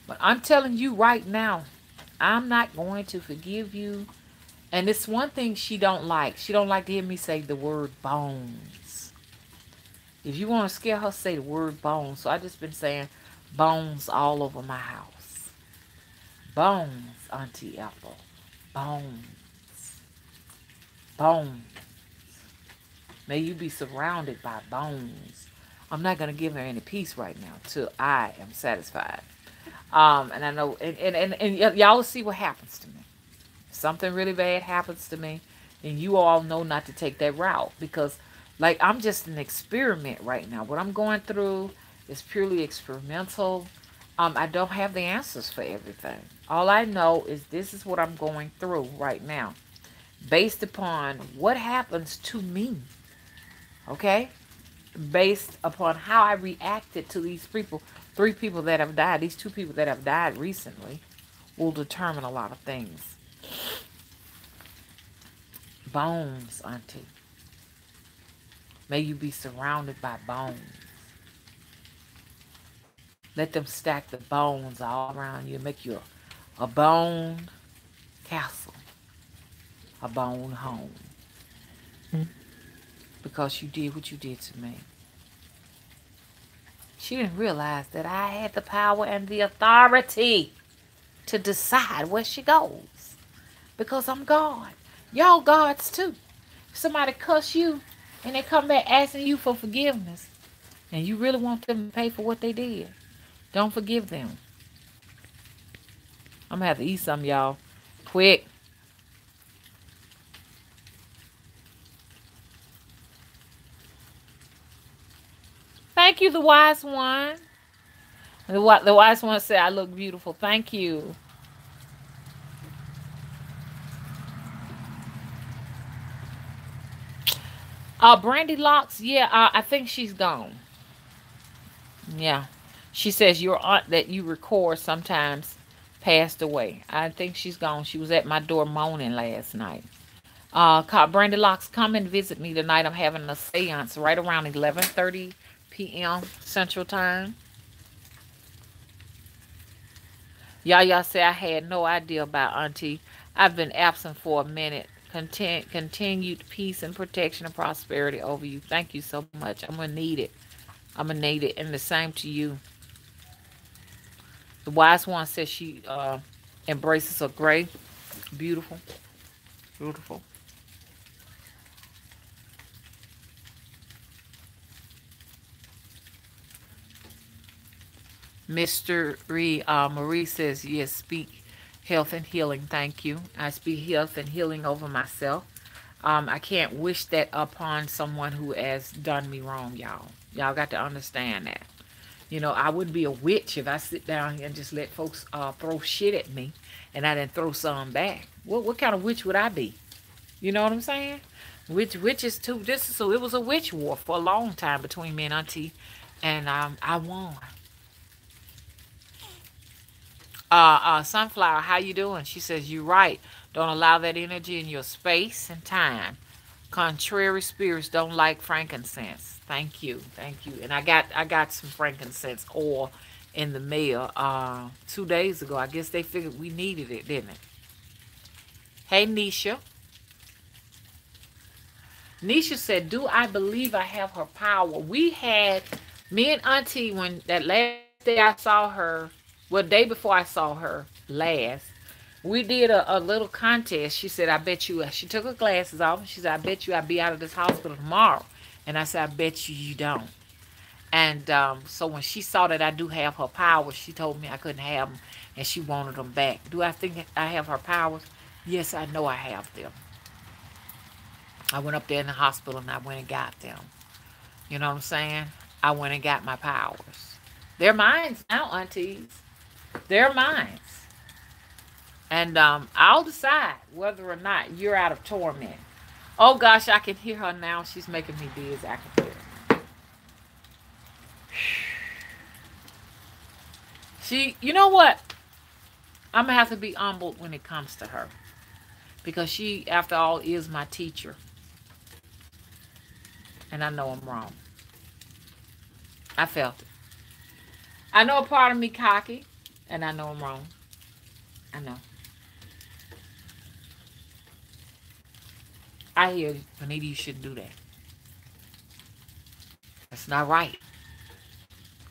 But I'm telling you right now, I'm not going to forgive you. And it's one thing she don't like. She don't like to hear me say the word bones. If you want to scare her, say the word bones. So I just been saying bones all over my house. Bones, Auntie Ethel. Bones. Bones. May you be surrounded by bones. I'm not going to give her any peace right now till I am satisfied. And I know, and y'all will see what happens to me. If something really bad happens to me, then you all know not to take that route, because, like, I'm just an experiment right now. What I'm going through is purely experimental. I don't have the answers for everything. All I know is this is what I'm going through right now, based upon what happens to me. Okay? Based upon how I reacted to these people, 3 people that have died, these 2 people that have died recently, will determine a lot of things. Bones, Auntie. May you be surrounded by bones. Let them stack the bones all around you and make you a bone castle, a bone home. Because you did what you did to me. She didn't realize that I had the power and the authority to decide where she goes. Because I'm God. Y'all gods too. If somebody cuss you and they come back asking you for forgiveness, and you really want them to pay for what they did, don't forgive them. I'm going to have to eat some, y'all. Quick. Thank you, the wise one. The wise one said, I look beautiful. Thank you. Brandy Locks, yeah, I think she's gone. Yeah. She says your aunt that you record sometimes passed away. I think she's gone. She was at my door moaning last night. Brandy Locks, come and visit me tonight. I'm having a seance right around 11:30 p.m. Central Time. Y'all say I had no idea about Auntie. I've been absent for a minute. Continued peace and protection and prosperity over you. Thank you so much. I'm going to need it. I'm going to need it. And the same to you. The wise one says she embraces her gray. Beautiful. Beautiful. Mr. Marie says, yes, speak health and healing. Thank you. I speak health and healing over myself. I can't wish that upon someone who has done me wrong, y'all. Y'all got to understand that. You know, I wouldn't be a witch if I sit down here and just let folks throw shit at me and I didn't throw some back. What kind of witch would I be? You know what I'm saying? Witches too. So it was a witch war for a long time between me and Auntie, and I won. Sunflower, how you doing? She says, you're right. Don't allow that energy in your space and time. Contrary spirits don't like frankincense. Thank you. Thank you. And I got some frankincense oil in the mail 2 days ago. I guess they figured we needed it, didn't it? Hey, Nisha. Nisha said, do I believe I have her power? Me and Auntie, when that last day I saw her, well, day before I saw her last, we did a little contest. She said, I bet you, she took her glasses off and she said, I bet you I'll be out of this hospital tomorrow. And I said, I bet you don't. And so when she saw that I do have her powers, she told me I couldn't have them and she wanted them back. Do I think I have her powers? Yes, I know I have them. I went up there in the hospital and I went and got them. You know what I'm saying? I went and got my powers. They're mine now, aunties. They're mine. And I'll decide whether or not you're out of torment. Oh gosh, I can hear her now. She's making me dizzy. I can hear her. You know what? I'm going to have to be humbled when it comes to her. Because she, after all, is my teacher. And I know I'm wrong. I felt it. I know a part of me cocky. And I know I'm wrong. I know. I hear you. Vanita, you shouldn't do that. That's not right.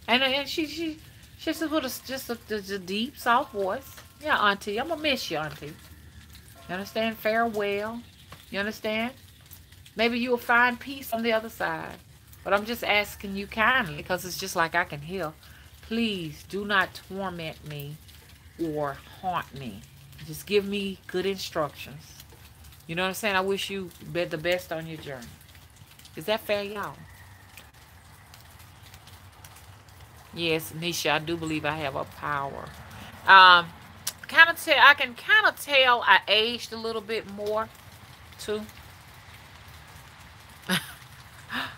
And she just with a deep, soft voice. Yeah, Auntie, I'm gonna miss you, Auntie. You understand? Farewell. You understand? Maybe you'll find peace on the other side. But I'm just asking you kindly, because it's just like I can hear. Please do not torment me or haunt me. Just give me good instructions. You know what I'm saying? I wish you the best on your journey. Is that fair, y'all? Yes, Nisha, I do believe I have a power. I can kind of tell I aged a little bit more too.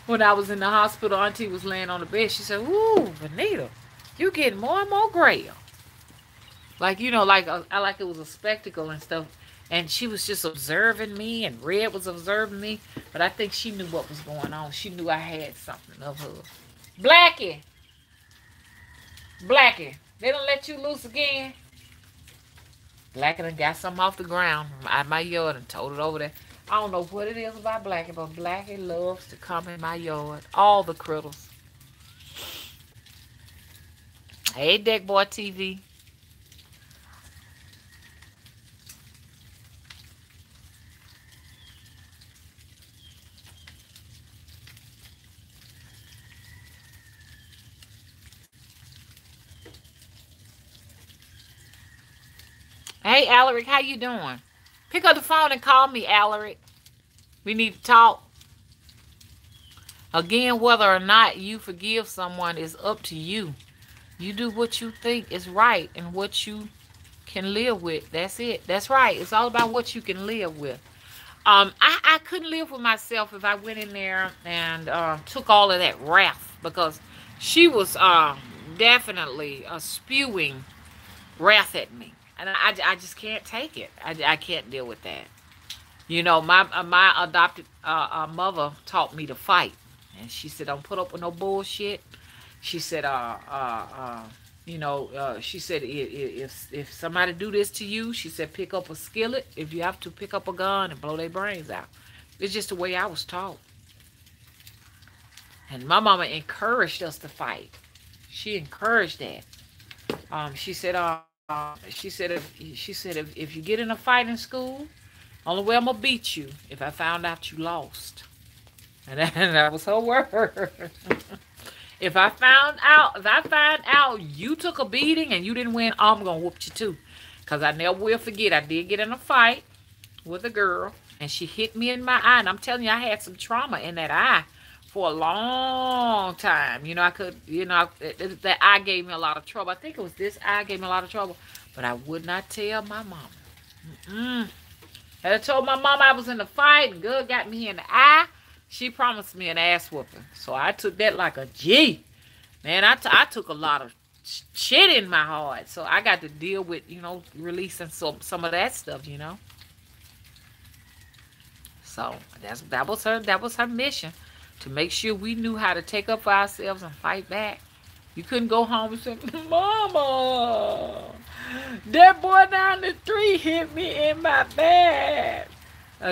When I was in the hospital, Auntie was laying on the bed. She said, "Ooh, Vanita, you getting more and more gray." Like, I like it was a spectacle and stuff. And she was just observing me, and Red was observing me. But I think she knew what was going on. She knew I had something of her. Blackie, they don't let you loose again. Blackie done got something off the ground out of my yard and told it over there. I don't know what it is about Blackie, but Blackie loves to come in my yard. All the critters. Hey, Deck Boy TV. Hey, Alaric, how you doing? Pick up the phone and call me, Alaric. We need to talk. Again, whether or not you forgive someone is up to you. You do what you think is right and what you can live with. That's it. That's right. It's all about what you can live with. I couldn't live with myself if I went in there and took all of that wrath, because she was definitely spewing wrath at me. And I just can't take it. I can't deal with that. My adopted mother taught me to fight. And she said, don't put up with no bullshit. She said, she said, if somebody do this to you, she said, pick up a skillet. If you have to, pick up a gun and blow their brains out. It's just the way I was taught. And my mama encouraged us to fight. She encouraged that. She said, if you get in a fight in school, only way I'm gonna beat you if I found out you lost. And that was her word. If I find out you took a beating and you didn't win, I'm gonna whoop you too. Cause I never will forget. I did get in a fight with a girl, and she hit me in my eye. And I'm telling you, I had some trauma in that eye for a long time. That eye gave me a lot of trouble. I think it was this eye gave me a lot of trouble. But I would not tell my mama. Had I told my mama I was in a fight and good got me in the eye, she promised me an ass whooping. So I took that like a G. Man, I took a lot of shit in my heart. So I got to deal with, releasing some of that stuff, So that was her mission, to make sure we knew how to take up for ourselves and fight back. You couldn't go home and say, Mama, that boy down the street hit me in my back.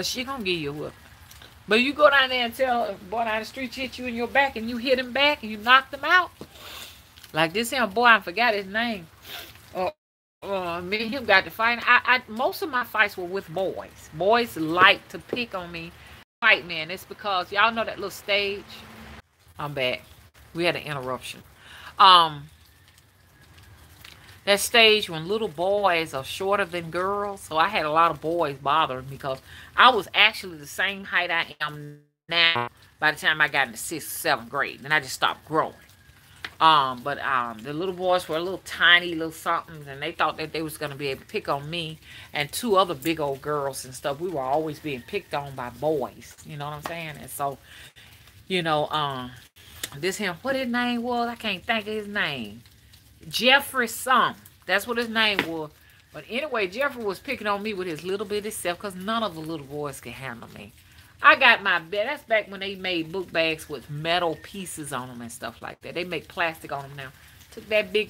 She gonna give you a whoop. But you go down there and tell a boy down the street hit you in your back and you hit him back and you knocked him out. Like this here boy, I forgot his name. Me and him got to fight. Most of my fights were with boys. Boys like to pick on me, fight me, and it's because y'all know that little stage. I'm back. We had an interruption. Um, that stage when little boys are shorter than girls. So I had a lot of boys bothering me because I was actually the same height I am now by the time I got into 6th, 7th grade. And I just stopped growing. The little boys were a little tiny little something, and they thought that they was going to be able to pick on me and two other big old girls and stuff. We were always being picked on by boys. You know what I'm saying? And so, you know, this him, what his name was, I can't think of his name. Jeffrey something. That's what his name was. But anyway, Jeffrey was picking on me with his little bitty self because none of the little boys could handle me. I got my bed. That's back when they made book bags with metal pieces on them and stuff like that. They make plastic on them now. Took that big,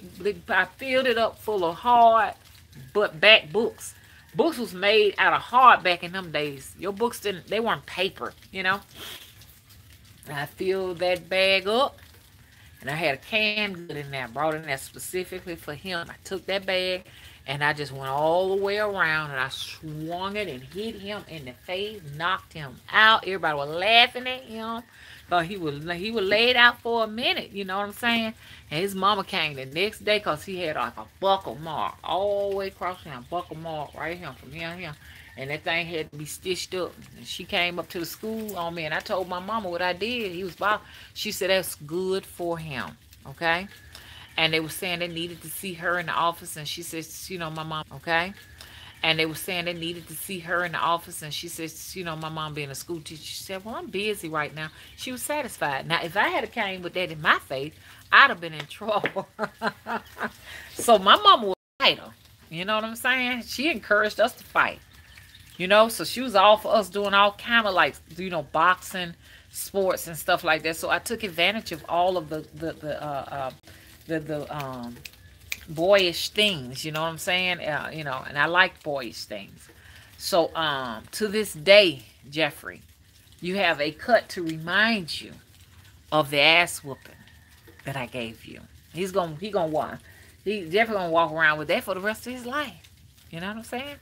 I filled it up full of hard back books. Books was made out of hard back in them days. Your books they weren't paper, you know. I filled that bag up. And I had a canned good in there. I brought in there specifically for him. I took that bag and I just went all the way around and I swung it and hit him in the face, knocked him out. Everybody was laughing at him. But he was laid out for a minute, you know what I'm saying? And his mama came the next day because he had like a buckle mark all the way across him, buckle mark right here from here. And that thing had to be stitched up. And she came up to the school on me, and I told my mama what I did. He was about. She said that's good for him, okay? And they were saying they needed to see her in the office, and she said, you know, my mom, okay? And they were saying they needed to see her in the office, and she said, you know, my mom being a school teacher, she said, well, I'm busy right now. She was satisfied. Now, if I had came with that in my face, I'd have been in trouble. So my mama was a fighter. You know what I'm saying? She encouraged us to fight. You know, so she was all for us doing all kind of like, you know, boxing, sports and stuff like that. So I took advantage of all of the boyish things. You know what I'm saying? You know, and I like boyish things. So to this day, Jeffrey, you have a cut to remind you of the ass whooping that I gave you. He's gonna walk. He definitely gonna walk around with that for the rest of his life. You know what I'm saying?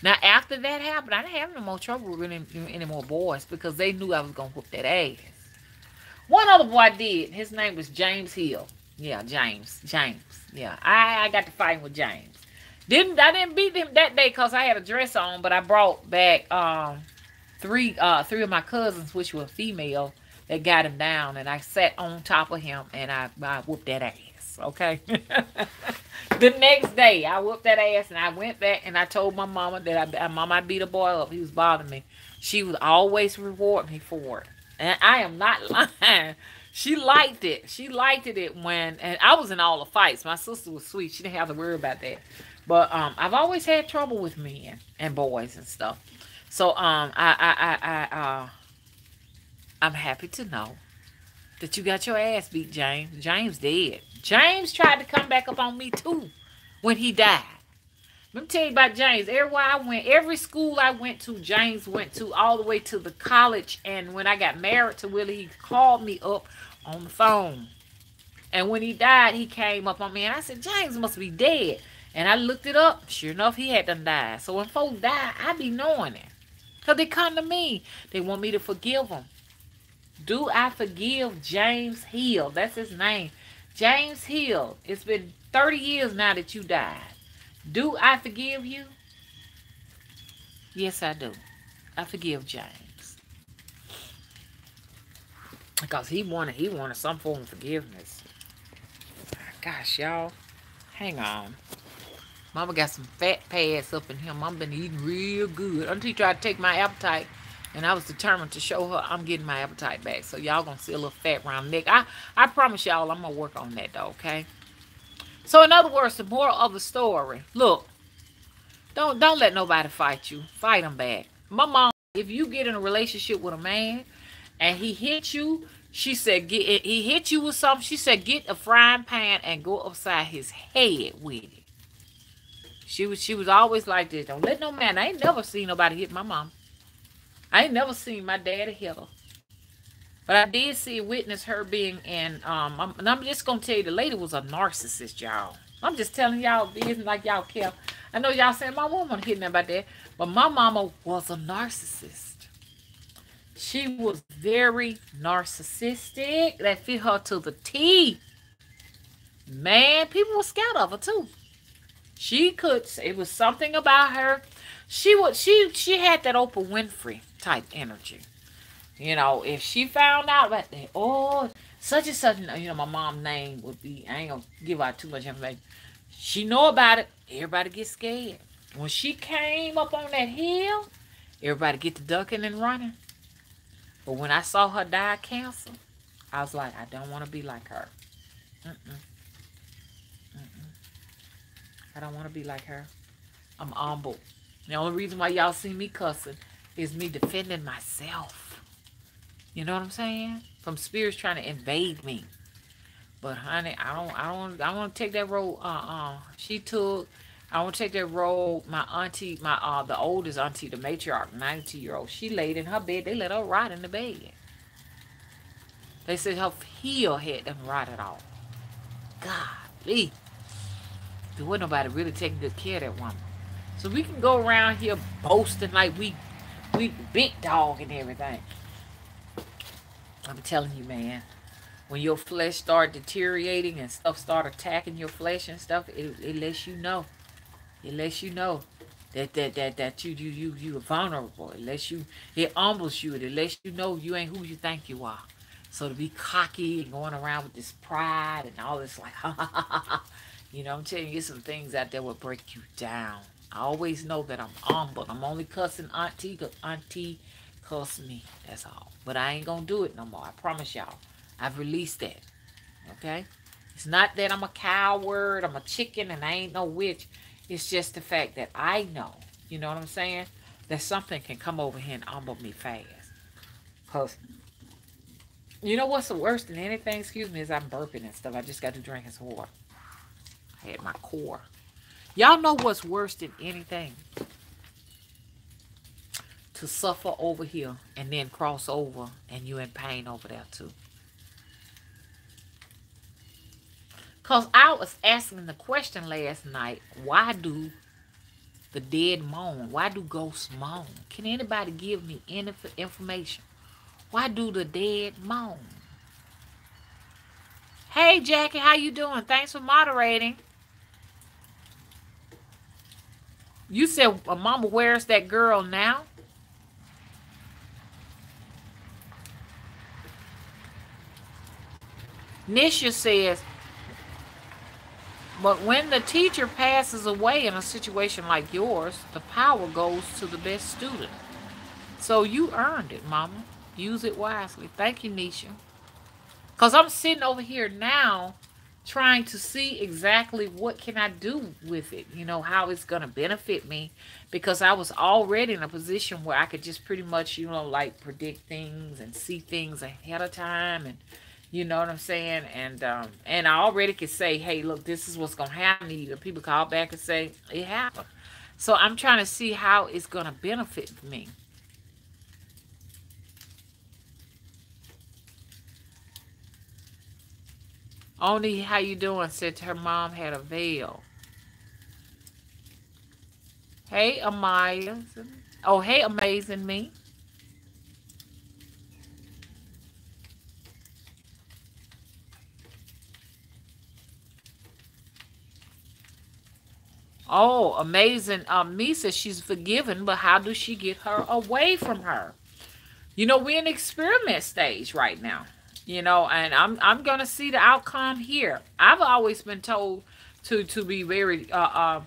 Now, after that happened, I didn't have no more trouble with any more boys because they knew I was going to whoop that ass. One other boy did. His name was James Hill. Yeah, James. Yeah, I got to fighting with James. I didn't beat him that day because I had a dress on, but I brought back three of my cousins, which were female, that got him down, and I sat on top of him, and I whooped that ass, okay? The next day, I whooped that ass, and I went back, and I told my mama that I beat a boy up. He was bothering me. She would always reward me for it. And I am not lying. She liked it. She liked it when, and I was in all the fights. My sister was sweet. She didn't have to worry about that. But I've always had trouble with men and boys and stuff. So I'm happy to know that you got your ass beat, James. James dead. James tried to come back up on me too when he died. Let me tell you about James. Everywhere I went, every school I went to, James went to, all the way to the college. And when I got married to Willie, he called me up on the phone. And when he died, he came up on me. And I said, James must be dead. And I looked it up. Sure enough, he had done died. So when folks die, I be knowing it. Because they come to me. They want me to forgive them. Do I forgive James Hill? That's his name. James Hill. It's been 30 years now that you died. Do I forgive you? Yes, I do. I forgive James. Because he wanted some form of forgiveness. Gosh, y'all. Hang on. Mama got some fat pads up in him. I've been eating real good. Until he tried to take my appetite. And I was determined to show her I'm getting my appetite back. So y'all gonna see a little fat round neck. I promise y'all I'm gonna work on that though, okay? So in other words, the moral of the story. Look, don't let nobody fight you. Fight them back. My mom, if you get in a relationship with a man and he hits you, She said, get he hit you with something. She said, get a frying pan and go upside his head with it. She was always like this. Don't let no man. I ain't never seen nobody hit my mom. I ain't never seen my daddy hit her. But I did see witness her being in and I'm just gonna tell you the lady was a narcissist, y'all. I'm just telling y'all business like y'all care. I know y'all saying my woman hitting about that, but my mama was a narcissist. She was very narcissistic. That fit her to the T. Man, people were scared of her too. She could. It was something about her. She had that Oprah Winfrey type energy. You know, if she found out about that, oh, such and such, you know, my mom's name would be. I ain't gonna give out too much information. She know about it. Everybody get scared. When she came up on that hill, everybody get to ducking and running. But when I saw her die of cancer, I was like, I don't want to be like her. Mm-mm. I don't want to be like her. I'm humble. The only reason why y'all see me cussing is me defending myself. You know what I'm saying? From spirits trying to invade me. But honey, I want to take that road. She took. I want to take that road. My auntie, the oldest auntie, the matriarch, 92-year-old. She laid in her bed. They let her rot in the bed. They said her heel had them rotted off. Golly. There wasn't nobody really taking good care of that woman. So we can go around here boasting like we big dog and everything. I'm telling you, man. When your flesh start deteriorating and stuff start attacking your flesh and stuff, it lets you know. It lets you know that you are vulnerable. It humbles you. It lets you know you ain't who you think you are. So to be cocky and going around with this pride and all this like, ha ha ha ha. You know, I'm telling you, some things out there will break you down. I always know that I'm humble. I'm only cussing auntie because auntie cussed me. That's all. But I ain't going to do it no more. I promise y'all. I've released that. Okay? It's not that I'm a coward, I'm a chicken, and I ain't no witch. It's just the fact that I know, you know what I'm saying, that something can come over here and humble me fast. Because, you know what's the worst than anything, excuse me, is I'm burping and stuff. I just got to drink some water. I had my core. Y'all know what's worse than anything? To suffer over here and then cross over and you in pain over there too. Because I was asking the question last night, why do the dead moan? Why do ghosts moan? Can anybody give me any information? Why do the dead moan? Hey, Jackie, how you doing? Thanks for moderating. You said, Mama, where's that girl now? Nisha says, but when the teacher passes away in a situation like yours, the power goes to the best student. So you earned it, Mama. Use it wisely. Thank you, Nisha. Because I'm sitting over here now trying to see exactly what can I do with it. You know, how it's going to benefit me. Because I was already in a position where I could just pretty much, you know, like predict things and see things ahead of time. And you know what I'm saying? And I already could say, hey, look, this is what's going to happen to you. People call back and say, it happened. So I'm trying to see how it's going to benefit me. Only how you doing said her mom had a veil. Hey, Amaya. Oh, hey, Amazing Me. Oh, amazing. Me says she's forgiven, but how does she get her away from her? You know, we're in the experiment stage right now. You know, and I'm gonna see the outcome here. I've always been told to be very upfront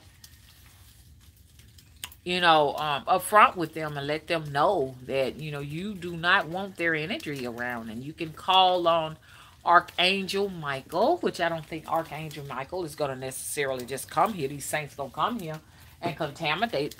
with them and let them know that, you know, you do not want their energy around, and you can call on Archangel Michael, which I don't think Archangel Michael is going to necessarily just come here. These saints don't come here and contaminate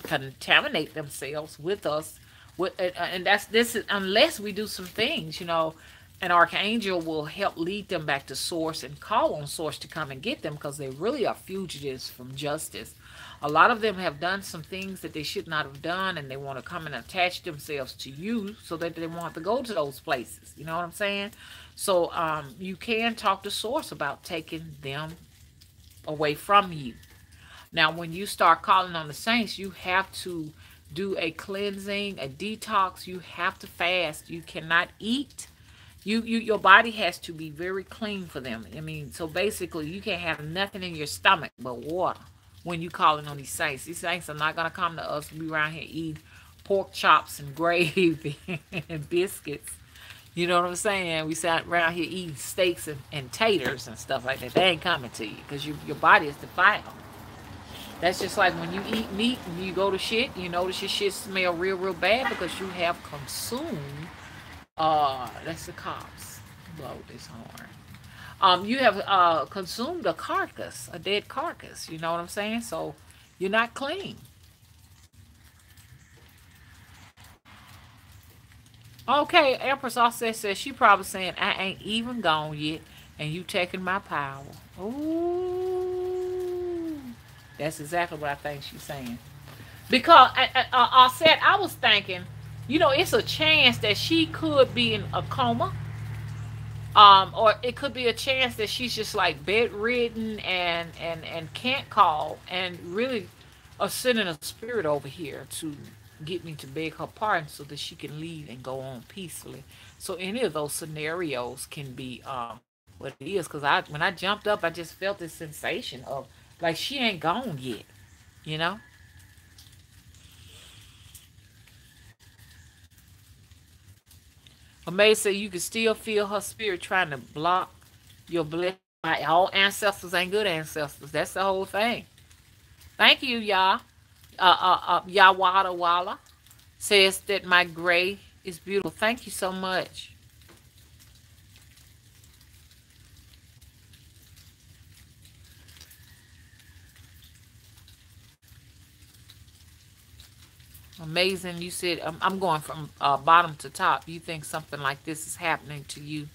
themselves with us. And this is unless we do some things, you know. An archangel will help lead them back to source and call on source to come and get them, because they really are fugitives from justice. A lot of them have done some things that they should not have done, and they want to come and attach themselves to you so that they want to go to those places. You know what I'm saying? So you can talk to source about taking them away from you. Now, when you start calling on the saints, you have to do a cleansing, a detox. You have to fast. You cannot eat. Your body has to be very clean for them. I mean, so basically, you can't have nothing in your stomach but water when you calling on these saints. These saints are not gonna come to us. We around here eat pork chops and gravy and biscuits. You know what I'm saying? We sat around here eating steaks and taters and stuff like that. They ain't coming to you because your body is defiled. That's just like when you eat meat and you go to shit, you notice your shit smell real, real bad because you have consumed, that's the cops. Blow this horn. You have consumed a carcass, a dead carcass. You know what I'm saying? So you're not clean. Okay, Empress also says she probably saying I ain't even gone yet, and you taking my power. Ooh, that's exactly what I think she's saying. Because I said I was thinking, it's a chance that she could be in a coma, or it could be a chance that she's just like bedridden and can't call, and really are sending a spirit over here to get me to beg her pardon so that she can leave and go on peacefully. So any of those scenarios can be what it is. Because when I jumped up, I just felt this sensation of like she ain't gone yet, you know. May say you can still feel her spirit trying to block your blessing. All ancestors ain't good ancestors. That's the whole thing. Thank you, y'all. Yawada Walla says that my gray is beautiful. Thank you so much. Amazing. You said, I'm going from bottom to top. You think something like this is happening to you.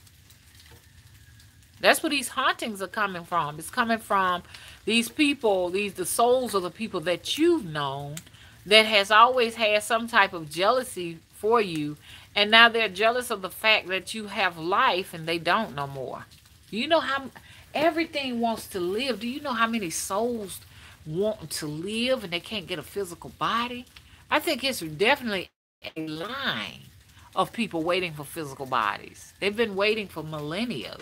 That's where these hauntings are coming from. It's coming from these people, the souls of the people that you've known that has always had some type of jealousy for you. And now they're jealous of the fact that you have life and they don't no more. You know how everything wants to live. Do you know how many souls want to live and they can't get a physical body? I think it's definitely a line of people waiting for physical bodies. They've been waiting for millennia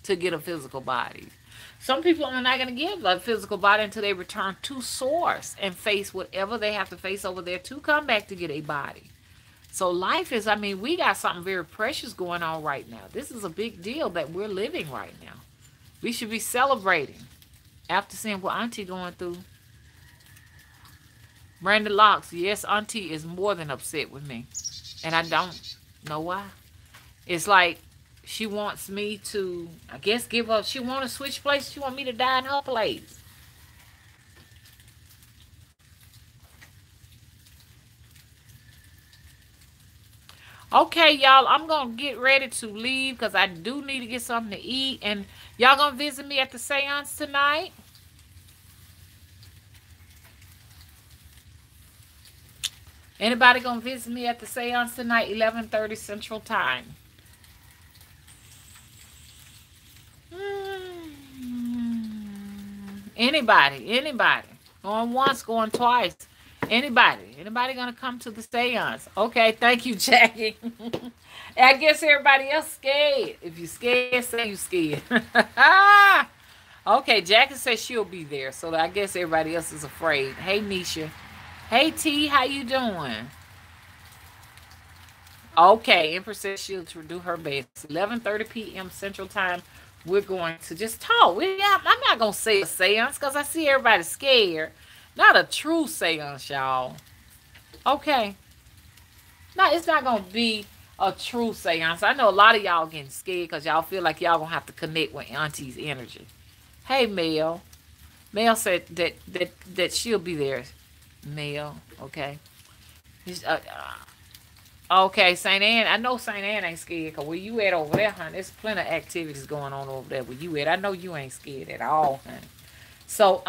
to get a physical body. Some people are not going to give a physical body until they return to source and face whatever they have to face over there to come back to get a body. So life is, I mean, we got something very precious going on right now. This is a big deal that we're living right now. We should be celebrating after seeing what Auntie going through. Brandon Locks, yes, Auntie is more than upset with me. And I don't know why. It's like she wants me to, I guess, give up. She want to switch places. She want me to die in her place. Okay, y'all, I'm going to get ready to leave because I do need to get something to eat. And y'all going to visit me at the seance tonight? Anybody going to visit me at the seance tonight, 11:30 Central Time? Anybody. Going once, going twice. Anybody gonna come to the seance? Okay, thank you, Jackie. I guess everybody else scared. If you scared, say you scared. Okay, Jackie says she'll be there, so I guess everybody else is afraid. Hey, Nisha. Hey, T, how you doing? Okay, Empress says she'll do her best. 11:30 p.m. Central Time. We're going to just talk. I'm not going to say a seance because I see everybody scared. Not a true seance, y'all. Okay. No, it's not going to be a true seance. I know a lot of y'all getting scared because y'all feel like y'all going to have to connect with Auntie's energy. Hey, Mel. Mel said that she'll be there. Mel, okay. Okay, St. Anne. I know St. Anne ain't scared. Cause where you at over there, honey, there's plenty of activities going on over there where you at. I know you ain't scared at all, honey. So,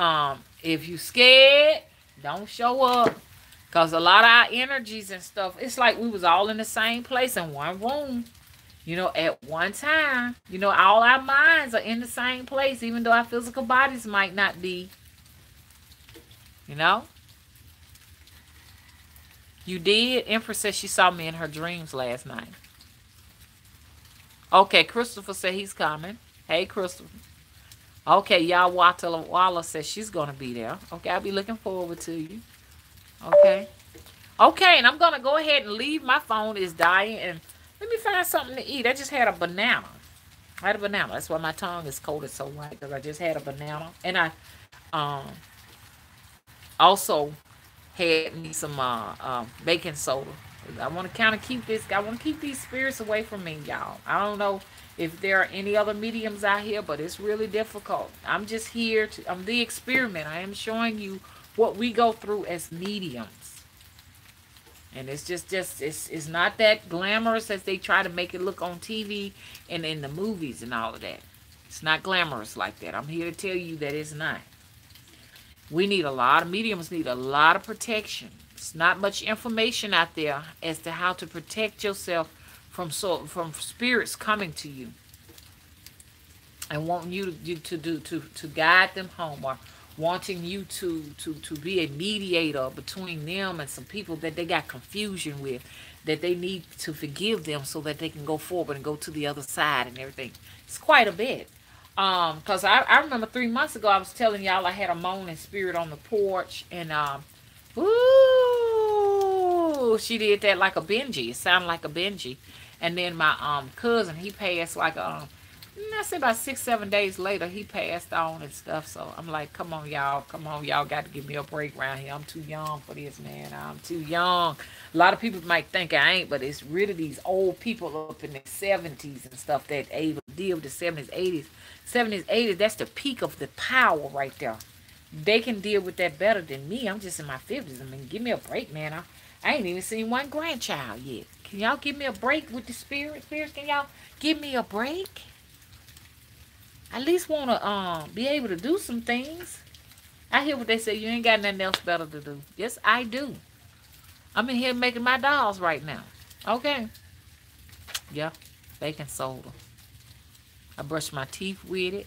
if you scared, don't show up. Cause a lot of our energies and stuff, it's like we was all in the same place in one room. At one time. All our minds are in the same place, even though our physical bodies might not be. You know? You did? Empress said she saw me in her dreams last night. Okay, Christopher said he's coming. Hey, Christopher. Okay, y'all Walla says she's going to be there. Okay, I'll be looking forward to you. Okay. Okay, and I'm going to go ahead and leave. My phone is dying, and let me find something to eat. I just had a banana. I had a banana. That's why my tongue is coated so white, because I just had a banana. And I um, also had me some baking soda. I want to kind of keep this. I want to keep these spirits away from me, y'all. I don't know if there are any other mediums out here, but it's really difficult. I'm just here to. I'm the experiment. I am showing you what we go through as mediums, and it's not that glamorous as they try to make it look on TV and in the movies and all of that. It's not glamorous like that. I'm here to tell you that it's not. We need a lot of mediums, need a lot of protection. It's not much information out there as to how to protect yourself from spirits coming to you and wanting you to guide them home, or wanting you to be a mediator between them and some people that they got confusion with, that they need to forgive them so that they can go forward and go to the other side and everything. It's quite a bit. Cause I remember 3 months ago I was telling y'all I had a moaning spirit on the porch, and ooh, she did that like a Benji. It sounded like a Benji. And then my cousin, he passed like I say about 6-7 days later, he passed on and stuff. So I'm like, come on, y'all. Come on, y'all got to give me a break around here. I'm too young for this, man. I'm too young. A lot of people might think I ain't, but it's really these old people up in the 70s and stuff that able to deal with the 70s, 80s. 70s, 80s, that's the peak of the power right there. They can deal with that better than me. I'm just in my 50s. I mean, give me a break, man. I ain't even seen one grandchild yet. Can y'all give me a break with the spirits? Can y'all give me a break? I at least want to be able to do some things. I hear what they say. You ain't got nothing else better to do. Yes, I do. I'm in here making my dolls right now. Okay. Yeah. Baking soda. I brush my teeth with it.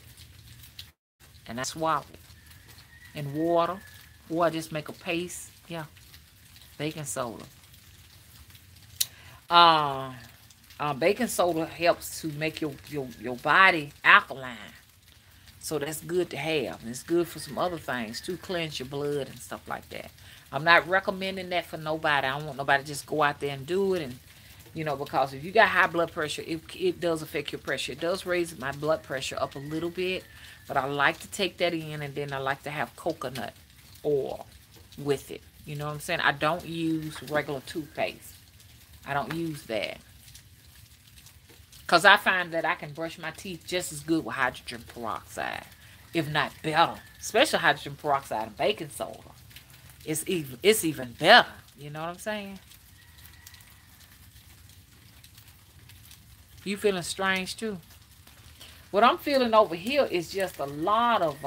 And I swallow it. And water. Or I just make a paste. Yeah. Baking soda. Baking soda helps to make your body alkaline. So that's good to have. And it's good for some other things to cleanse your blood and stuff like that. I'm not recommending that for nobody. I don't want nobody to just go out there and do it. And because if you got high blood pressure, it does affect your pressure. It does raise my blood pressure up a little bit. But I like to take that in, and then I like to have coconut oil with it. You know what I'm saying? I don't use regular toothpaste. I don't use that. Because I find that I can brush my teeth just as good with hydrogen peroxide, if not better. Especially hydrogen peroxide and baking soda. It's even better. You know what I'm saying? You feeling strange too? What I'm feeling over here is just a lot of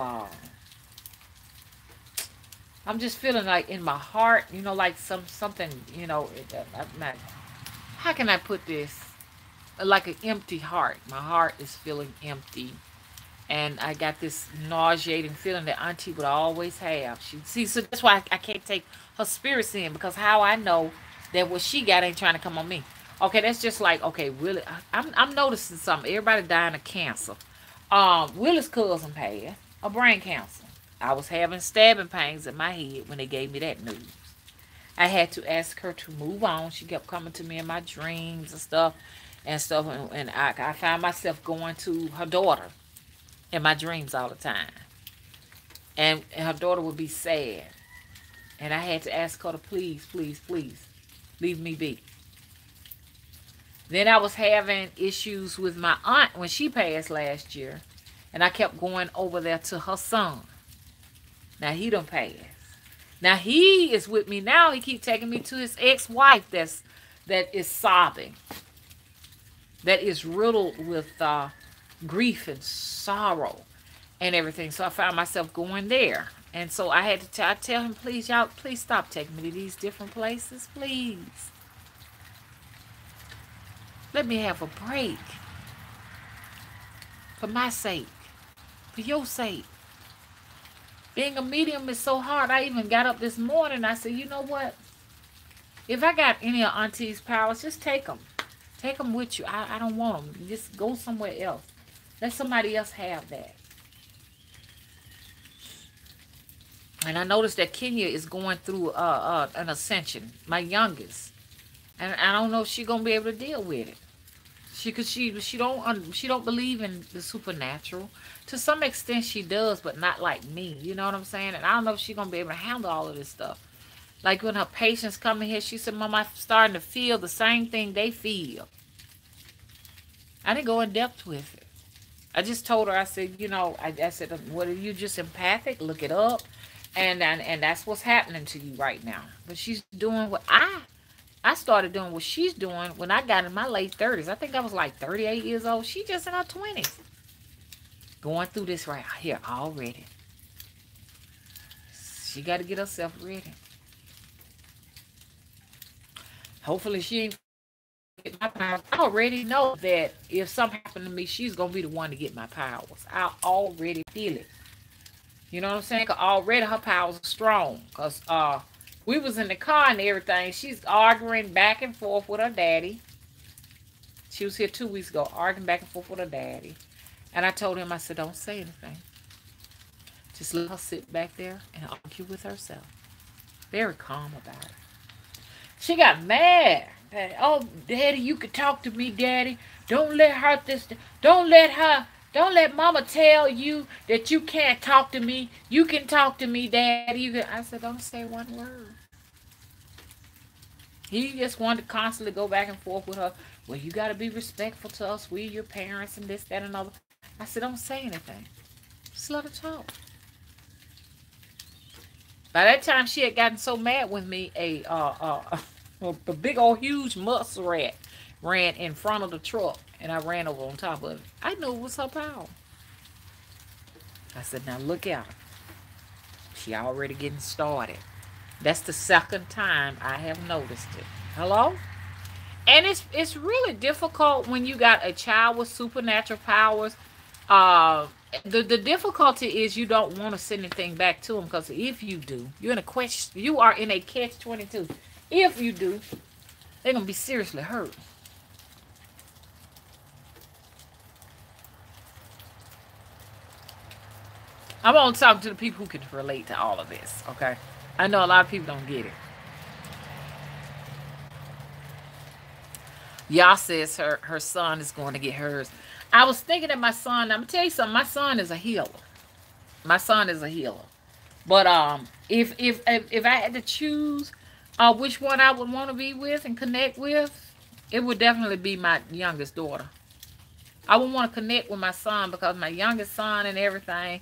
I'm just feeling like in my heart, like something, how can I put this? Like an empty heart. My heart is feeling empty. And I got this nauseating feeling that Auntie would always have. So that's why I can't take her spirits in, because how I know that what she got ain't trying to come on me. Okay, that's just like, okay, really, I'm noticing something. Everybody dying of cancer. Willie's cousin passed of brain cancer. I was having stabbing pains in my head when they gave me that news. I had to ask her to move on. She kept coming to me in my dreams and stuff. And I found myself going to her daughter in my dreams all the time. And her daughter would be sad. And I had to ask her to please, please, please, leave me be. Then I was having issues with my aunt when she passed last year. And I kept going over there to her son. Now he done passed. Now he is with me now. He keep taking me to his ex-wife that's that is sobbing, that is riddled with grief and sorrow and everything. So I found myself going there. And so I had to tell him, please, y'all, please stop taking me to these different places. Please. Let me have a break. For my sake. For your sake. Being a medium is so hard. I even got up this morning. I said, you know what? If I got any of Auntie's powers, just take them. Take them with you. I don't want them. Just go somewhere else. Let somebody else have that. And I noticed that Kenya is going through an ascension. My youngest. And I don't know if she's going to be able to deal with it. She don't believe in the supernatural. To some extent she does, but not like me. You know what I'm saying? And I don't know if she's gonna be able to handle all of this stuff. Like when her patients come in here, she said, Mom, I'm starting to feel the same thing they feel. I didn't go in depth with it. I just told her, I said, you know, I said, what, are you just empathic? Look it up. And that's what's happening to you right now. But she's doing what I started doing what she's doing when I got in my late 30s. I think I was like 38 years old. She just in her 20s. Going through this right here already. She got to get herself ready. Hopefully she ain't get my powers. I already know that if something happened to me, she's going to be the one to get my powers. I already feel it. You know what I'm saying? Because already her powers are strong. Because we was in the car and everything. She's arguing back and forth with her daddy. She was here 2 weeks ago, arguing back and forth with her daddy. And I told him, I said, don't say anything. Just let her sit back there and argue with herself. Very calm about it. She got mad. Oh, Daddy, you could talk to me, Daddy. Don't let her don't let Mama tell you that you can't talk to me. You can talk to me, Daddy. I said, don't say one word. He just wanted to constantly go back and forth with her. Well, you got to be respectful to us. We your parents and this, that, and other. I said, don't say anything. Just let her talk. By that time, she had gotten so mad with me, a big old huge musk rat ran in front of the truck, and I ran over on top of it. I knew it was her power. I said, now look at her. She already getting started. That's the second time I have noticed it. Hello? And it's really difficult when you got a child with supernatural powers. The difficulty is you don't want to send anything back to them, because if you do, you are in a catch-22. If you do, they're gonna be seriously hurt. I'm only talking to the people who can relate to all of this, okay? I know a lot of people don't get it. Y'all says her son is going to get hers. I was thinking that my son, I'm going to tell you something, my son is a healer. My son is a healer. But if I had to choose which one I would want to be with and connect with, it would definitely be my youngest daughter. I would want to connect with my son because my youngest son and everything,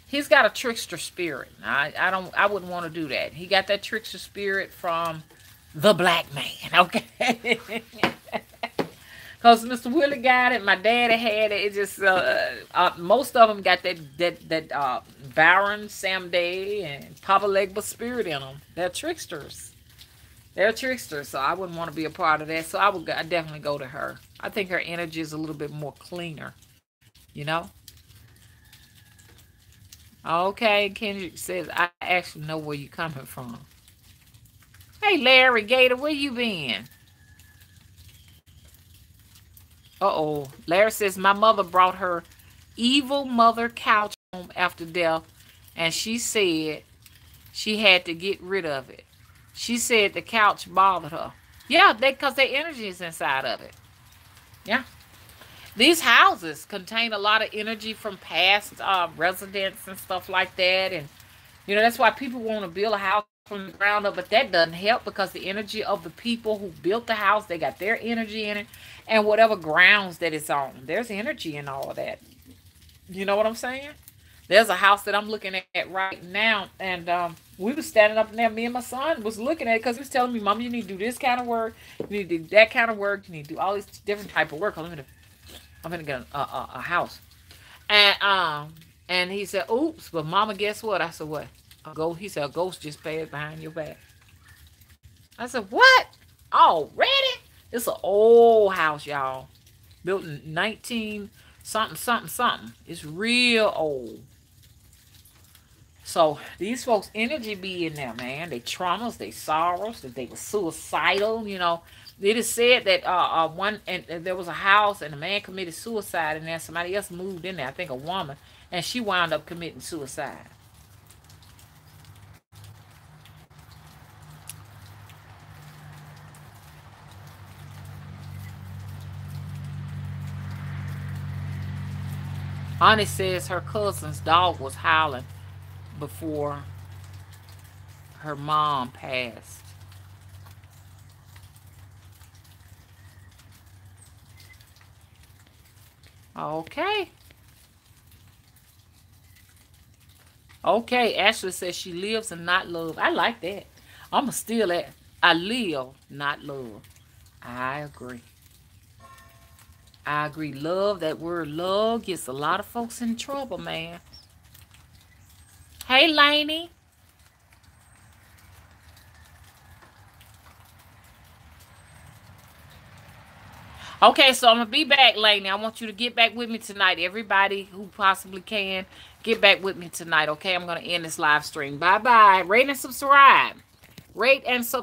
he's got a trickster spirit. I wouldn't want to do that. He got that trickster spirit from the black man, okay? Because Mr. Willie got it, my daddy had it. It just most of them got that Baron Samedi and Papa Legba spirit in them. They're tricksters. They're tricksters, so I wouldn't want to be a part of that. So I'd definitely go to her. I think her energy is a little bit more cleaner, you know? Okay, Kendrick says, I actually know where you're coming from. Hey, Larry Gator, where you been? Uh-oh. Larry says, my mother brought her evil mother couch home after death, and she said she had to get rid of it. She said the couch bothered her. Yeah, because their energy is inside of it. Yeah. These houses contain a lot of energy from past residents and stuff like that. And, you know, that's why people want to build a house from the ground up. But that doesn't help because the energy of the people who built the house, they got their energy in it. And whatever grounds that it's on, there's energy in all of that. You know what I'm saying? There's a house that I'm looking at right now, and we was standing up in there. Me and my son was looking at it because he was telling me, "Mom, you need to do this kind of work. You need to do that kind of work. You need to do all these different type of work. I'm gonna get a house." And he said, "Oops, but Mama, guess what?" I said, "What?" A ghost. He said, "A ghost just passed behind your back." I said, "What? Already?" It's an old house, y'all, built in 19 something something something. It's real old. So these folks' energy be in there, man. They traumas, they sorrows, that they were suicidal. It is said that one and there was a house and a man committed suicide, and then somebody else moved in there. I think a woman, and she wound up committing suicide. Honey says her cousin's dog was howling before her mom passed. Okay. Okay, Ashley says she lives and not love. I like that. I'ma steal that. I live, not love. I agree. I agree. Love, that word love gets a lot of folks in trouble, man. Hey, Laney. Okay, so I'm gonna be back, Laney. I want you to get back with me tonight. Everybody who possibly can, get back with me tonight. Okay, I'm gonna end this live stream. Bye bye. Rate and subscribe. Rate and subscribe.